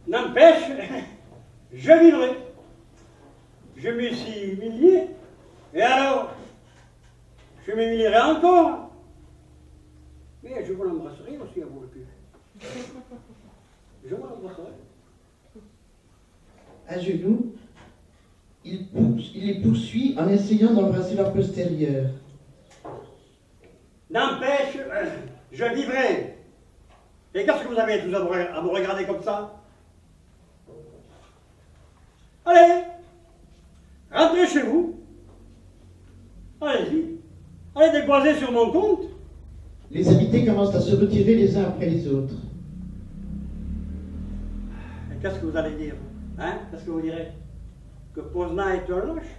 N'empêche, je vivrai. Je me suis humilié. Et alors, je m'humilierai encore. Mais je vous l'embrasserai aussi à vous le cul. Je vous l'embrasserai. À genoux, il les poursuit en essayant d'embrasser leur postérieur. N'empêche, je vivrai. Et qu'est-ce que vous avez tous à me regarder comme ça? Allez, rentrez chez vous. Allez-y. Allez dégoiser sur mon compte. Les invités commencent à se retirer les uns après les autres. Et qu'est-ce que vous allez dire? Hein? Qu'est-ce que vous direz? Que Poznan est un lâche?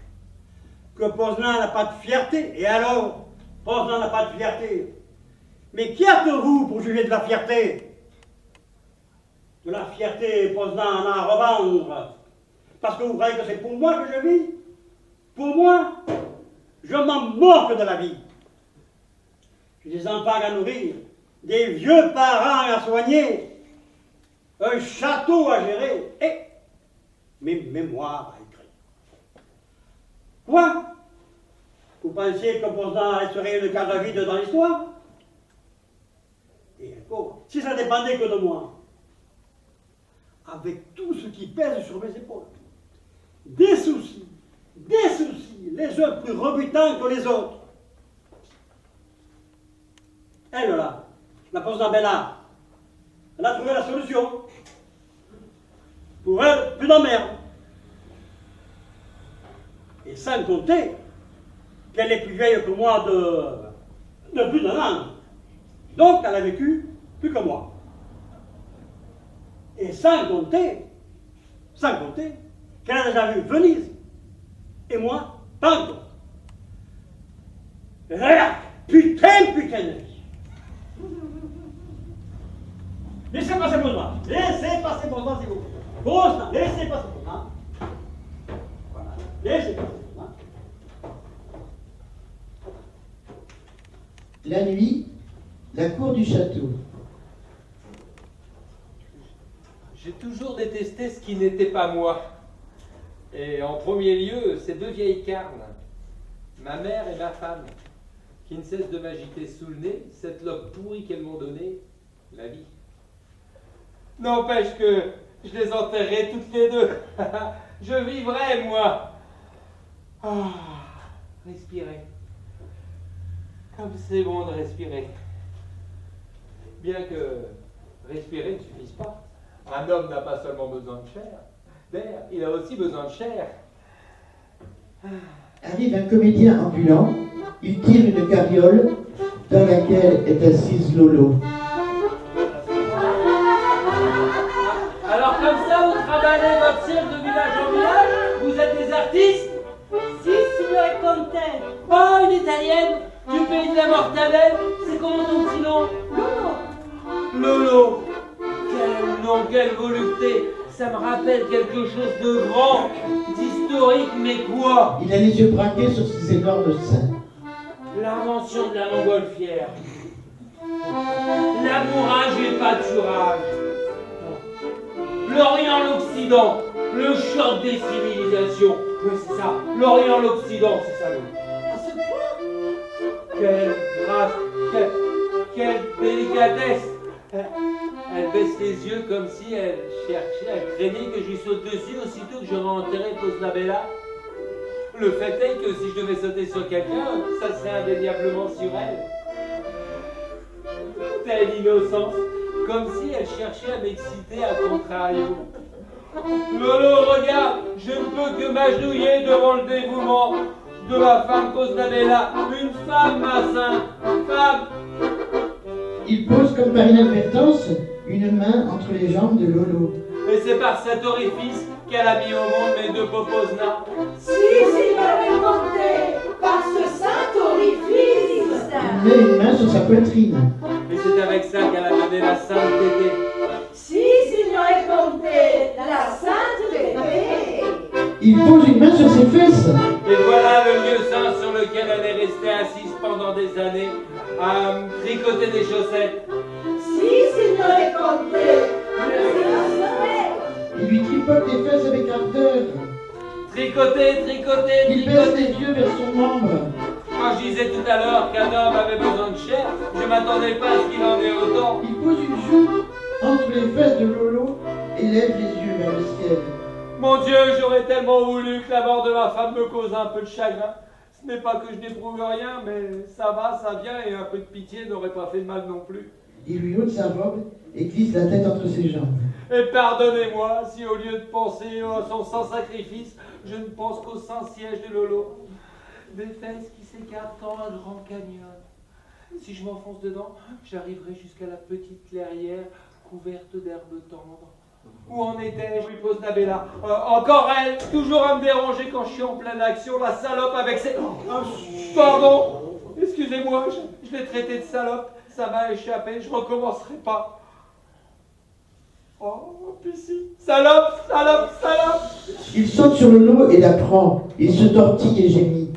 Que Poznan n'a pas de fierté? Et alors? Poznan n'a pas de fierté. Mais qui êtes-vous pour juger de la fierté? De la fierté, Poznan en a à revendre. Parce que vous croyez que c'est pour moi que je vis? Pour moi? Je m'en moque de la vie. J'ai des enfants à nourrir, des vieux parents à soigner, un château à gérer et mes mémoires à écrire. Quoi? Vous pensiez que Poznan resterait une case vide dans l'histoire? Et encore, si ça dépendait que de moi, avec tout ce qui pèse sur mes épaules, des soucis, les uns plus rebutants que les autres. Elle, là, la Posnabella, elle a trouvé la solution. Pour elle, plus d'emmerde. Et sans compter qu'elle est plus vieille que moi de plus d'un an. Donc, elle a vécu plus que moi. Et sans compter qu'elle a déjà vu Venise. Et moi, pas encore. Putain. Laissez passer pour moi. Laissez passer pour moi, s'il vous plaît. Constant, laissez passer pour moi. Voilà. Laissez passer pour moi. La nuit, la cour du château. J'ai toujours détesté ce qui n'était pas moi. Et en premier lieu, ces deux vieilles carnes, ma mère et ma femme, qui ne cessent de m'agiter sous le nez cette loque pourrie qu'elles m'ont donnée, la vie. N'empêche que je les enterrerai toutes les deux. Je vivrai, moi. Respirer. Comme c'est bon de respirer. Bien que respirer ne suffise pas. Un homme n'a pas seulement besoin de chair, d'air, il a aussi besoin de chair. Arrive un comédien ambulant, il tire une carriole dans laquelle est assise Lolo. Alors comme ça, vous travaillez votre cirque de village en village? Vous êtes des artistes? Si, signore Conte. Oh, une italienne du pays de la mortadelle. C'est comment ton petit nom? Lolo. Quel nom, quelle volupté. Ça me rappelle quelque chose de grand, d'historique, mais quoi? Il a les yeux braqués sur ses énormes seins. L'invention de la montgolfière. L'amourage et pâturage. L'Orient, l'Occident. Le choc des civilisations. Oui, c'est ça. L'Orient, l'Occident, c'est ça. À ce point? Quelle grâce, quelle délicatesse. Elle baisse les yeux comme si elle cherchait, elle craignait que je lui saute dessus aussitôt que j'aurais enterré Posnabella. Le fait est que si je devais sauter sur quelqu'un, ça serait indéniablement sur elle. Telle innocence, comme si elle cherchait à m'exciter à contrario. Lolo, regarde, je ne peux que m'agenouiller devant le dévouement de ma femme Posnabella. Une femme, ma sainte, femme. Il pose comme par inadvertance une main entre les jambes de Lolo. Et c'est par cet orifice qu'elle a mis au monde mes deux poposnas. Si, signore Conte, par ce saint orifice. Il met une main sur sa poitrine. Et c'est avec ça qu'elle a donné la sainte tétée. Si, signore Conte, la sainte tétée. Il pose une main sur ses fesses. Et voilà le lieu saint sur lequel elle est restée assise pendant des années, à tricoter des chaussettes. Si, signore Conte, le Il lui tripote les fesses avec ardeur. Tricoter. Il baisse les yeux vers son membre. Quand je disais tout à l'heure qu'un homme avait besoin de chair, je m'attendais pas à ce qu'il en ait autant. Il pose une joue entre les fesses de Lolo et lève les yeux vers le ciel. Mon Dieu, j'aurais tellement voulu que la mort de ma femme me cause un peu de chagrin. Ce n'est pas que je n'éprouve rien, mais ça va, ça vient, et un peu de pitié n'aurait pas fait de mal non plus. Il lui ôte sa robe et glisse la tête entre ses jambes. Et pardonnez-moi si au lieu de penser à son saint sacrifice, je ne pense qu'au saint siège de Lolo. Des fesses qui s'écartent comme un grand canyon. Si je m'enfonce dedans, j'arriverai jusqu'à la petite clairière couverte d'herbes tendres. Où en étais-je, lui pose Nabella. Encore elle, toujours à me déranger quand je suis en pleine action, la salope avec ses... Pardon, excusez-moi, je l'ai traité de salope, ça m'a échappé, je recommencerai pas. Oh, Pissy, salope. Il saute sur Lolo et la prend. Il se tortille et gémit.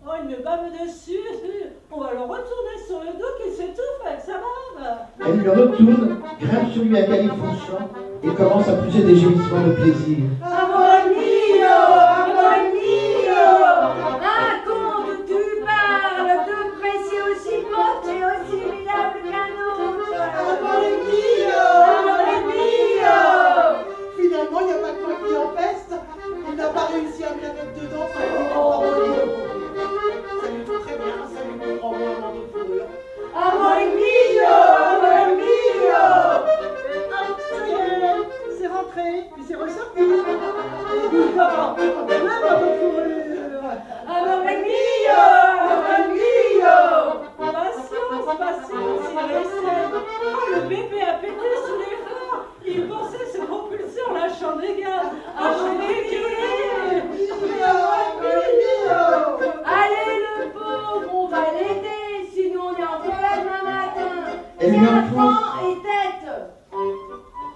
Oh, il me bave dessus. On va le retourner sur le dos qu'il s'étouffe avec sa bave. Elle le retourne, grimpe sur lui à califourchon et commence à pousser des gémissements de plaisir. Amor mio! Ah, comment tu parles de précieux aussi beau et aussi minable qu'un autre! Amor mio! Finalement, il n'y a pas que moi qui en peste. Il n'a pas réussi Elle C'est lui un enfonce, vent et tête.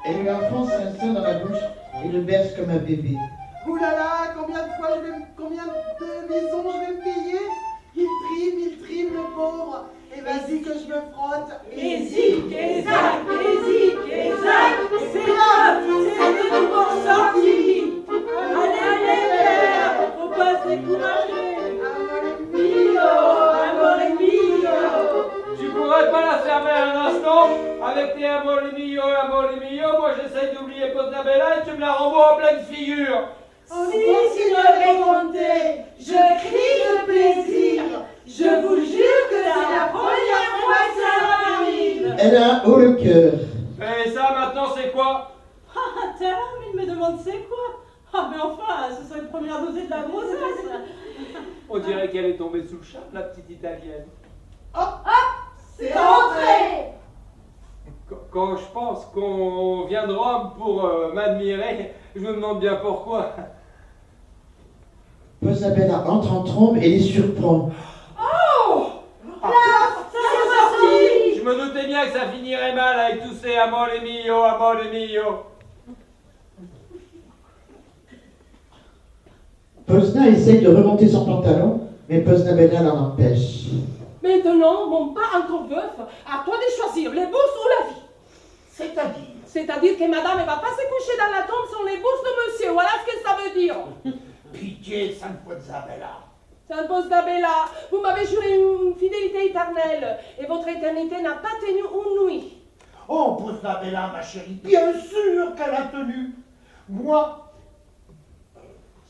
elle lui enfonce un sein dans la bouche et le berce comme un bébé. Ouh là là, combien de maisons je vais me payer? Il trime le pauvre. Et vas-y que je me frotte. Zig, et zac, c'est là, c'est les nouveaux sortis. Allez, père, faut pas se décourager. Amore mio. Tu pourrais pas la fermer un instant avec tes amore mio, moi j'essaye d'oublier Posnabella et tu me la renvoies en pleine figure. Si, signore Conte, je crie de plaisir. Je vous jure que c'est la première fois que ça m'arrive. Elle a haut le cœur. Et ça maintenant c'est quoi? Ah, t'es là, mais il me demande c'est quoi? Ah, mais enfin, ce serait une première dosée de la grossesse. On dirait qu'elle est tombée sous le charme, la petite italienne. C'est entré. Quand je pense qu'on vient de Rome pour m'admirer, je me demande bien pourquoi. Posnabella entre en trombe et les surprend. Je me doutais bien que ça finirait mal avec tous ces amore mio. Posna essaye de remonter son pantalon, mais Posnabella l'en empêche. Maintenant, mon pas encore veuf, à toi de choisir les bourses ou la vie. C'est-à-dire? C'est-à-dire que madame ne va pas se coucher dans la tombe sans les bourses de monsieur. Voilà ce que ça veut dire. Pitié, San Posnabella. Sainte Posnabella, vous m'avez juré une fidélité éternelle et votre éternité n'a pas tenu une nuit. Oh, Posnabella, ma chérie, bien sûr qu'elle a tenu.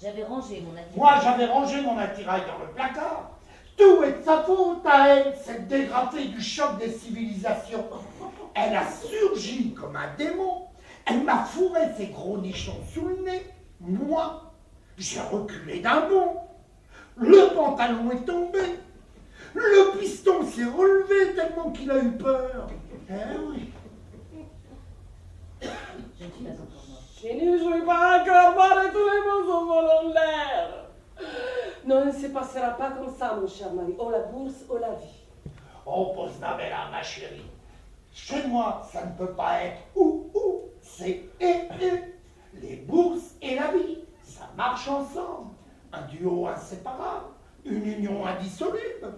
J'avais rangé mon attirail. Moi, j'avais rangé mon attirail dans le placard. Tout est de sa faute à elle, cette dégradée du choc des civilisations. Elle a surgi comme un démon. Elle m'a fourré ses gros nichons sous le nez. Moi, j'ai reculé d'un bond. Le pantalon est tombé. Le piston s'est relevé tellement qu'il a eu peur. Eh oui. Je ne suis pas encore morte. Je ne suis pas encore mort et tous les mots sont volants l'air. Non, il ne se passera pas comme ça, mon cher mari. Oh la bourse, oh la vie. Oh, Posnabella, ma chérie. Chez moi, ça ne peut pas être ou, c'est et. Les bourses et la vie, ça marche ensemble. Un duo inséparable, une union indissoluble.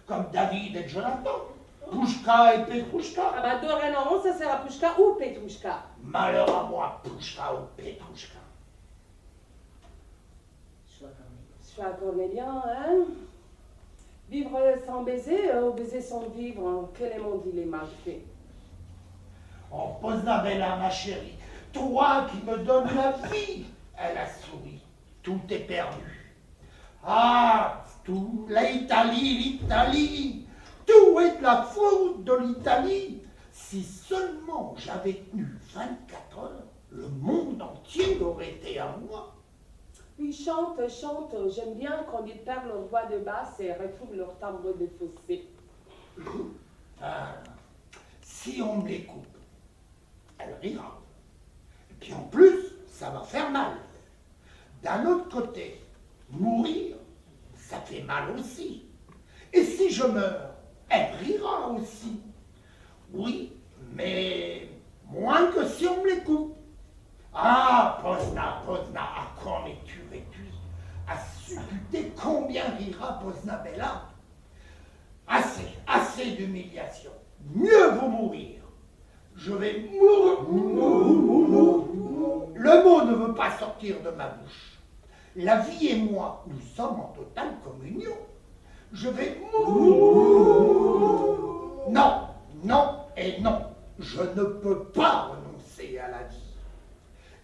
Comme David et Jonathan, Pouchka et Petrouchka. Ah bah dorénavant, ça sera Pouchka ou Petrouchka. Malheur à moi, Pouchka ou Petrouchka. Choix Cornélien, hein? Vivre sans baiser ou baiser sans vivre, quel est mon dilemme fait? Oh, Posnabella, ma chérie, toi qui me donnes la vie. Elle a souri. Tout est perdu. Ah, tout, l'Italie. Tout est de la faute de l'Italie. Si seulement j'avais tenu 24 heures, le monde entier aurait été à moi. Oui, chante, j'aime bien quand ils perdent leur voix de basse et retrouvent leur timbre de fossé. Ah, si on me les coupe, elle rira. Et puis en plus, ça va faire mal. D'un autre côté, mourir, ça fait mal aussi. Et si je meurs, elle rira aussi. Oui, mais moins que si on me les coupe. Ah, Posna, à quoi en es-tu vêtue? À supputer combien rira Posnabella? Assez d'humiliation. Mieux vaut mourir. Je vais mourir. Le mot ne veut pas sortir de ma bouche. La vie et moi, nous sommes en totale communion. Je vais mourir. Non et non. Je ne peux pas renoncer à la vie.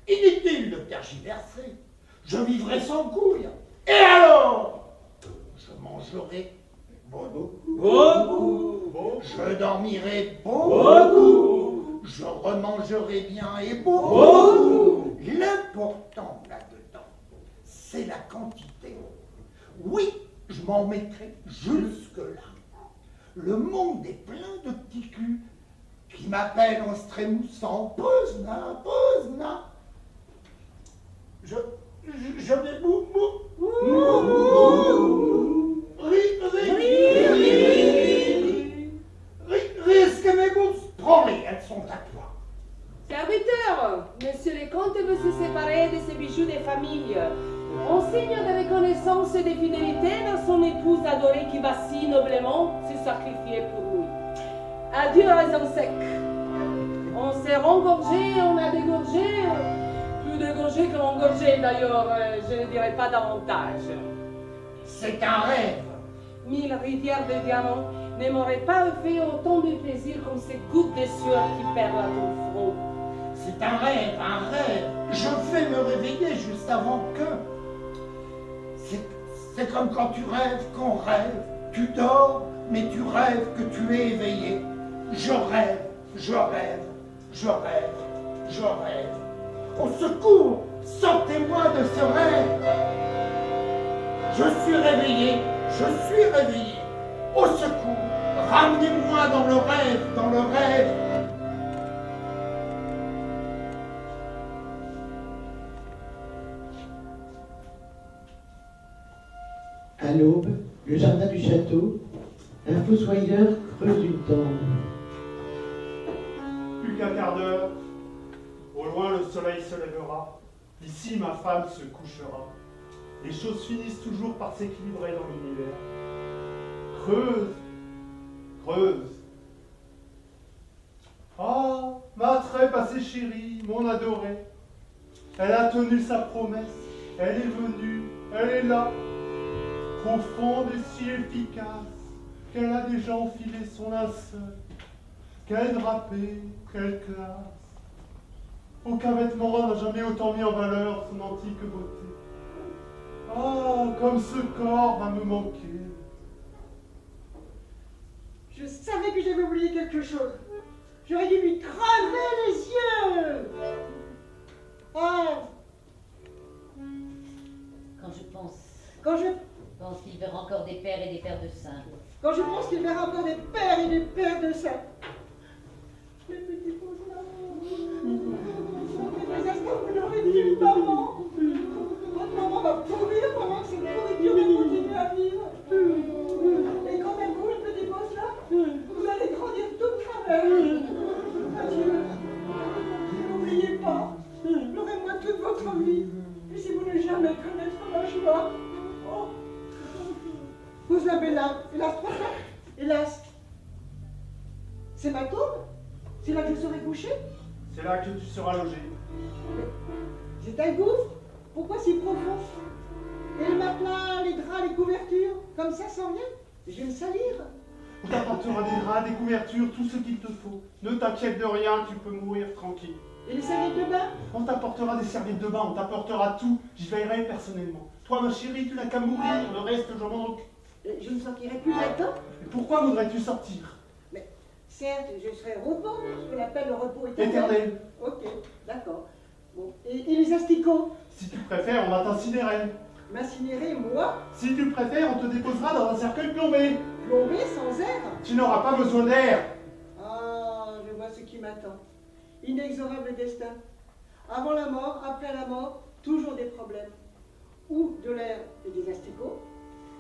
Inutile de tergiverser. Je vivrai sans couilles. Et alors? Je mangerai beaucoup. Je dormirai beaucoup. Je remangerai bien et beaucoup. L'important là-dedans, c'est la quantité. Oui, je m'en mettrai jusque-là. Le monde est plein de petits culs qui m'appellent en se trémoussant. Posna. Je vais risquer mes bourses. reconnaissance et de fidélité dans son épouse adorée qui va si noblement se sacrifier pour lui. Adieu raison sec. On s'est rengorgé, on a dégorgé, plus dégorgé que engorgé d'ailleurs, je ne dirais pas davantage. C'est un rêve. 1000 rivières de diamants ne m'auraient pas fait autant de plaisir comme ces gouttes de sueur qui perlent à ton front. C'est un rêve, un rêve. Je vais me réveiller juste avant que... C'est comme quand tu rêves qu'on rêve. Tu dors, mais tu rêves que tu es éveillé. Je rêve, je rêve, je rêve, je rêve. Au secours, sortez-moi de ce rêve. Je suis réveillé, je suis réveillé. Au secours, ramenez-moi dans le rêve, dans le rêve. À l'aube, le jardin du château, un fossoyeur creuse une tombe. Plus qu'un quart d'heure. Au loin, le soleil se lèvera. Ici, ma femme se couchera. Les choses finissent toujours par s'équilibrer dans l'univers. Creuse, creuse. Ah, ma très passée chérie, mon adorée. Elle a tenu sa promesse. Elle est venue, elle est là. Profonde et si efficace, qu'elle a déjà enfilé son linceul. Quel drapé, quelle classe. Aucun vêtement n'a jamais autant mis en valeur son antique beauté. Ah, comme ce corps va me manquer. Je savais que j'avais oublié quelque chose. J'aurais dû lui crever les yeux. Ah. Quand je pense qu'il verra encore des pères et des pères de saints. Quand je pense qu'il verra encore des pères et des pères de saints. Les petits pauvres là. Des instants, vous l'aurez dit, maman. Votre maman va pourrir pendant que cette pourriture va continuer à vivre. Et quand même, vous, le petit boss là, vous allez grandir tout de travers. Adieu. N'oubliez pas, pleurez-moi toute votre vie. Et si vous ne jamais connaître ma joie, oh, vous avez là, hélas, trop tard, hélas. C'est ma tombe? C'est là que je serai couché? C'est là que tu seras logé. C'est un gouffre? Pourquoi si profond? Et le matelas, les draps, les couvertures, comme ça sans rien? Je vais me salir. On t'apportera des draps, des couvertures, tout ce qu'il te faut. Ne t'inquiète de rien, tu peux mourir tranquille. Et les serviettes de bain? On t'apportera des serviettes de bain, on t'apportera tout. J'y veillerai personnellement. Toi, ma chérie, tu n'as qu'à mourir, le reste, je m'en occupe. Je ne sortirai plus là-dedans? Pourquoi voudrais-tu sortir? Mais certes, je serai au repos, ce qu'on appelle le repos éternel. Éternel. Ok, d'accord. Bon. Et les asticots? Si tu préfères, on va t'incinérer. M'incinérer, moi? Si tu préfères, on te déposera dans un cercueil plombé. Plombé, sans air? Tu n'auras pas besoin d'air. Ah, je vois ce qui m'attend. Inexorable destin. Avant la mort, après la mort, toujours des problèmes. Ou de l'air et des asticots,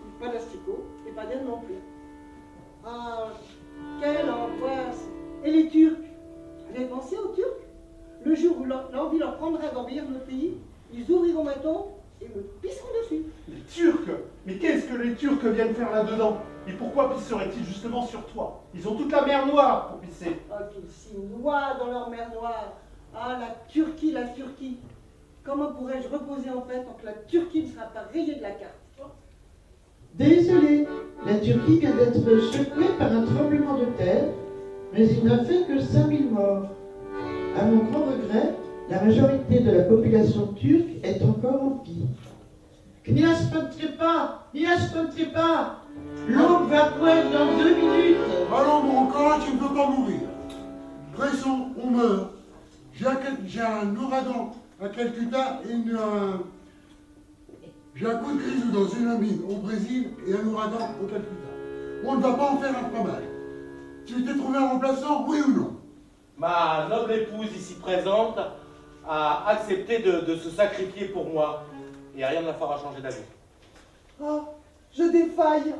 ou pas d'asticots, et pas d'air non plus. Ah, quelle angoisse! Et les Turcs? Vous avez pensé aux Turcs? Le jour où l'envie leur prendra d'envahir notre pays, ils ouvriront ma tombe et me pisseront dessus. Les Turcs? Mais qu'est-ce que les Turcs viennent faire là-dedans? Et pourquoi pisseraient-ils justement sur toi? Ils ont toute la mer Noire pour pisser. Oh, qu'ils s'y noient dans leur mer Noire. Ah, la Turquie, la Turquie. Comment pourrais-je reposer en paix tant que la Turquie ne sera pas rayée de la carte? Désolé, la Turquie vient d'être secouée par un tremblement de terre, mais il n'a fait que 5000 morts. À mon grand regret, la majorité de la population turque est encore en vie. N'y espantez pas, l'aube va poindre dans 2 minutes. Allons, mon camp, tu ne peux pas mourir. Dressons, on meurt. J'ai un ouragan à Calcutta et j'ai un coup de grisou dans une mine au Brésil et un ouragan au Calcutta. On ne va pas en faire un fromage. Tu t'es trouvé un remplaçant, oui ou non? Ma noble épouse ici présente a accepté de se sacrifier pour moi. Et rien ne la fera changer d'avis. Oh, je défaille.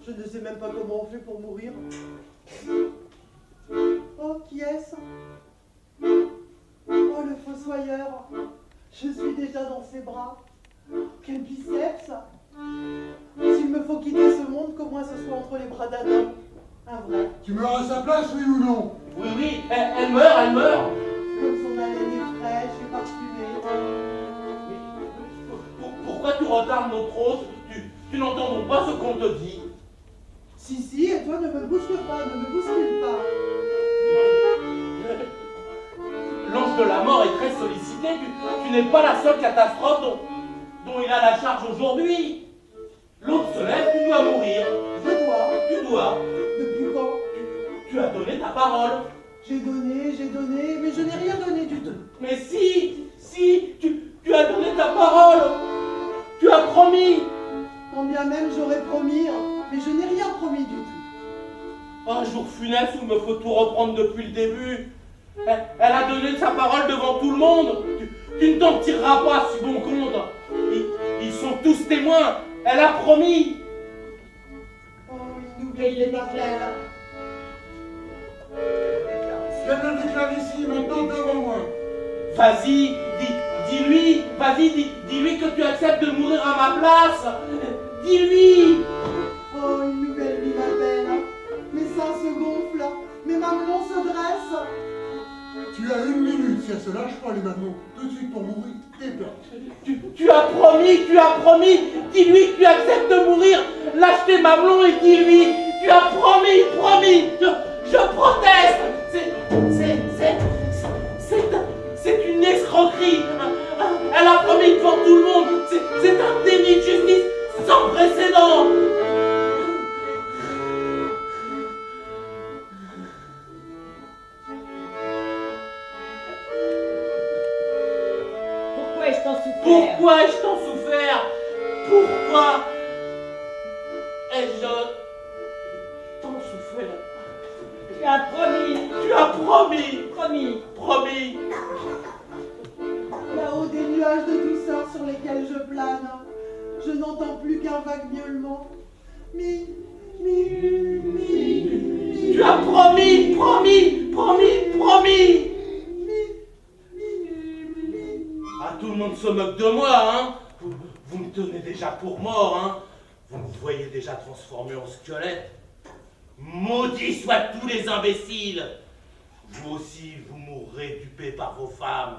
Je ne sais même pas comment on fait pour mourir. Oh, qui est-ce? Oh, le fossoyeur. Je suis déjà dans ses bras. Quel biceps! S'il me faut quitter ce monde, qu'au moins ce soit entre les bras d'un homme. Un vrai. Tu meurs à sa place, oui ou non? Oui, oui, elle meurt, elle meurt. Comme son haleine est fraîche et parfumée. Pourquoi tu retardes notre hôte? Tu n'entends donc pas ce qu'on te dit? Si, et toi ne me bouscule pas, ne me bouscule pas. L'ange de la mort est très sollicité. Tu n'es pas la seule catastrophe dont il a la charge aujourd'hui. L'autre se lève, tu dois mourir. Tu dois. Depuis quand? Tu as donné ta parole. J'ai donné, mais je n'ai rien donné du tout. Mais si, tu as donné ta parole. Tu as promis. Quand bien même j'aurais promis, mais je n'ai rien promis du tout. Un jour funeste où il me faut tout reprendre depuis le début. Elle a donné sa parole devant tout le monde. Tu ne t'en tireras pas si bon compte. Ils sont tous témoins. Elle a promis. Oh, une nouvelle déclare. Elle le déclare ici, maintenant devant moi. Vas-y, dis-lui, dis-lui que tu acceptes de mourir à ma place. Dis-lui. Oh, une nouvelle vie m'appelle. Mes seins se gonflent, mes mamelons se dressent. Tu as 1 minute, si elle se lâche pas les mamelons, tout de suite pour mourir, t'es perdu. Tu as promis. Dis-lui que tu acceptes de mourir. Lâche tes mamelons et dis-lui. Tu as promis. Je proteste. C'est une escroquerie. Elle a promis devant tout le monde. C'est un déni de justice sans précédent. Pourquoi ai-je tant souffert? Pourquoi ai-je tant souffert? Pourquoi ai-je tant souffert? Tu as promis. Tu as promis. Promis. Là-haut des nuages de douceur sur lesquels je plane, je n'entends plus qu'un vague miaulement. Mi. Tu as promis. Ah, tout le monde se moque de moi, hein. Vous me tenez déjà pour mort, hein. Vous me voyez déjà transformé en squelette. Maudits soient tous les imbéciles. Vous aussi, vous mourrez dupés par vos femmes.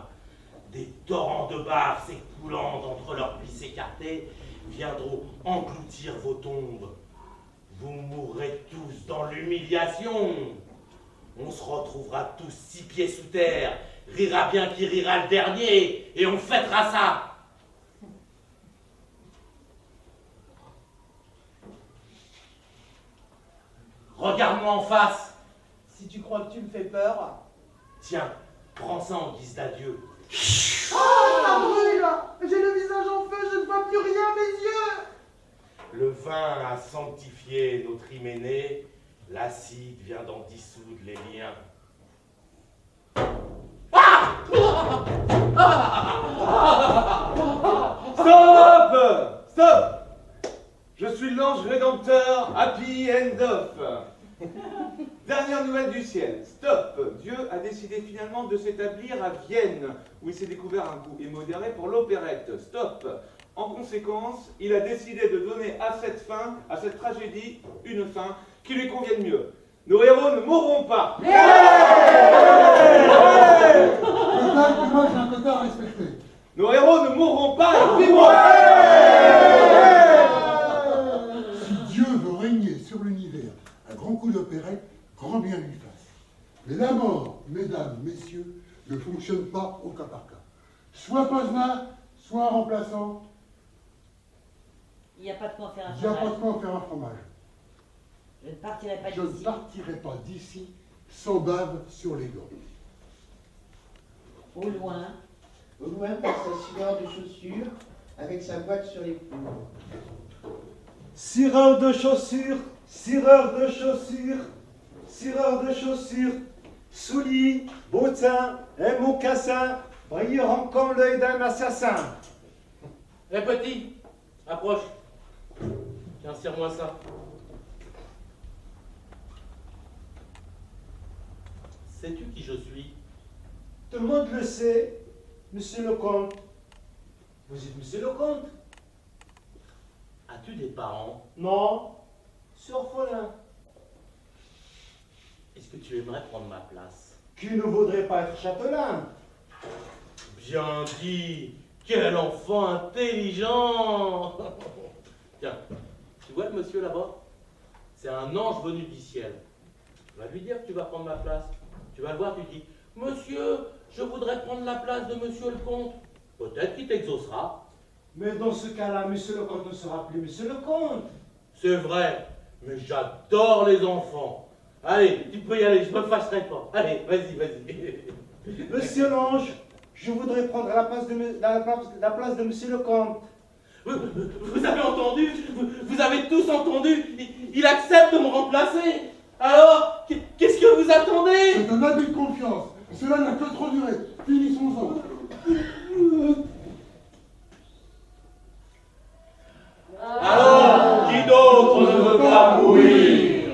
Des torrents de bave s'écoulant d'entre leurs cuisses écartées viendront engloutir vos tombes. Vous mourrez tous dans l'humiliation. On se retrouvera tous 6 pieds sous terre. Rira bien qui rira le dernier, et on fêtera ça. Regarde-moi en face. Si tu crois que tu me fais peur. Tiens, prends ça en guise d'adieu. Oh, ça brûle! J'ai le visage en feu, je ne vois plus rien, mes yeux! Le vin a sanctifié notre hyménée, l'acide vient d'en dissoudre les liens. Stop! Je suis l'ange rédempteur Happy End of. Dernière nouvelle du ciel. Stop! Dieu a décidé finalement de s'établir à Vienne, où il s'est découvert un goût immodéré pour l'opérette. Stop! En conséquence, il a décidé de donner à cette fin, à cette tragédie, une fin qui lui convienne mieux. Nos héros ne mourront pas. Moi, j'ai un quota à respecter. Nos héros ne mourront pas et vivront. Si Dieu veut régner sur l'univers, un grand coup d'opérette, grand bien lui fasse. Mais la mort, mesdames, messieurs, ne fonctionne pas au cas par cas. Soit Posna, soit un remplaçant. Il n'y a pas de quoi en faire un Il n'y a pas fromage. de quoi en faire un fromage. Je ne partirai pas Je ne d'ici. partirai pas d'ici sans bave sur les gants. Au loin. Au loin passe un sueur de chaussures avec sa boîte sur l'épaule. Cireur de chaussures, cireur de chaussures, cireur de chaussures, souliers, bottins et mocassins brilleront comme l'œil d'un assassin. Eh petit, approche. Tiens, serre-moi ça. Sais-tu qui je suis? Tout le monde le sait, monsieur le comte. Vous êtes monsieur le comte? As-tu des parents? Non, je suis orphelin. Est-ce que tu aimerais prendre ma place? Qui ne voudrait pas être châtelain? Bien dit! Quel enfant intelligent! Tiens, tu vois le monsieur là-bas? C'est un ange venu du ciel. Tu vas lui dire que tu vas prendre ma place. Tu vas le voir, tu dis, monsieur, je voudrais prendre la place de monsieur le comte. Peut-être qu'il t'exaucera. Mais dans ce cas-là, monsieur le comte ne sera plus monsieur le comte. C'est vrai, mais j'adore les enfants. Allez, tu peux y aller, je me fâcherai pas. Allez, vas-y, vas-y. Monsieur l'ange, je voudrais prendre la place de monsieur le comte. Vous avez entendu? Vous avez tous entendu? Il accepte de me remplacer. Alors, qu'est-ce que vous attendez? C'est un abus de confiance. Cela n'a que trop duré. Finissons-en. Alors, qui d'autre ne veut pas mourir?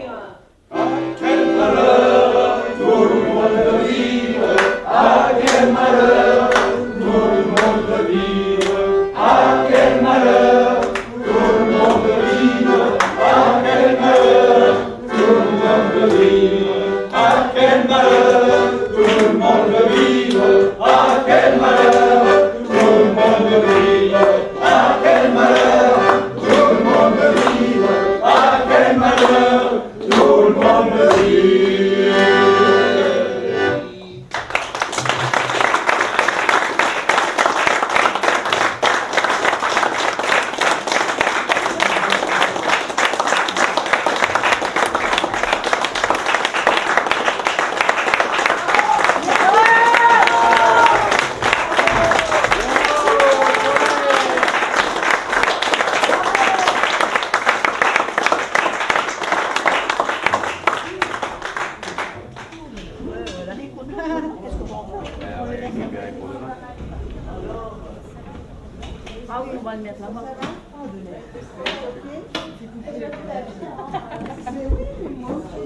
Ah, quel malheur, tout le monde veut vivre. Ah, quel malheur, tout le monde veut vivre. Ah, quel malheur, tout le monde veut vivre. Ah, quel malheur, tout le monde veut vivre. Ah, quel malheur, tout le monde veut vivre. Ah, quel malheur, tout le monde veut vivre. Ah, quel malheur, tout le monde veut vivre. Ah, quel malheur, tout le monde veut vivre. Ah oui, on va le mettre là-bas. Mais oui, moi aussi,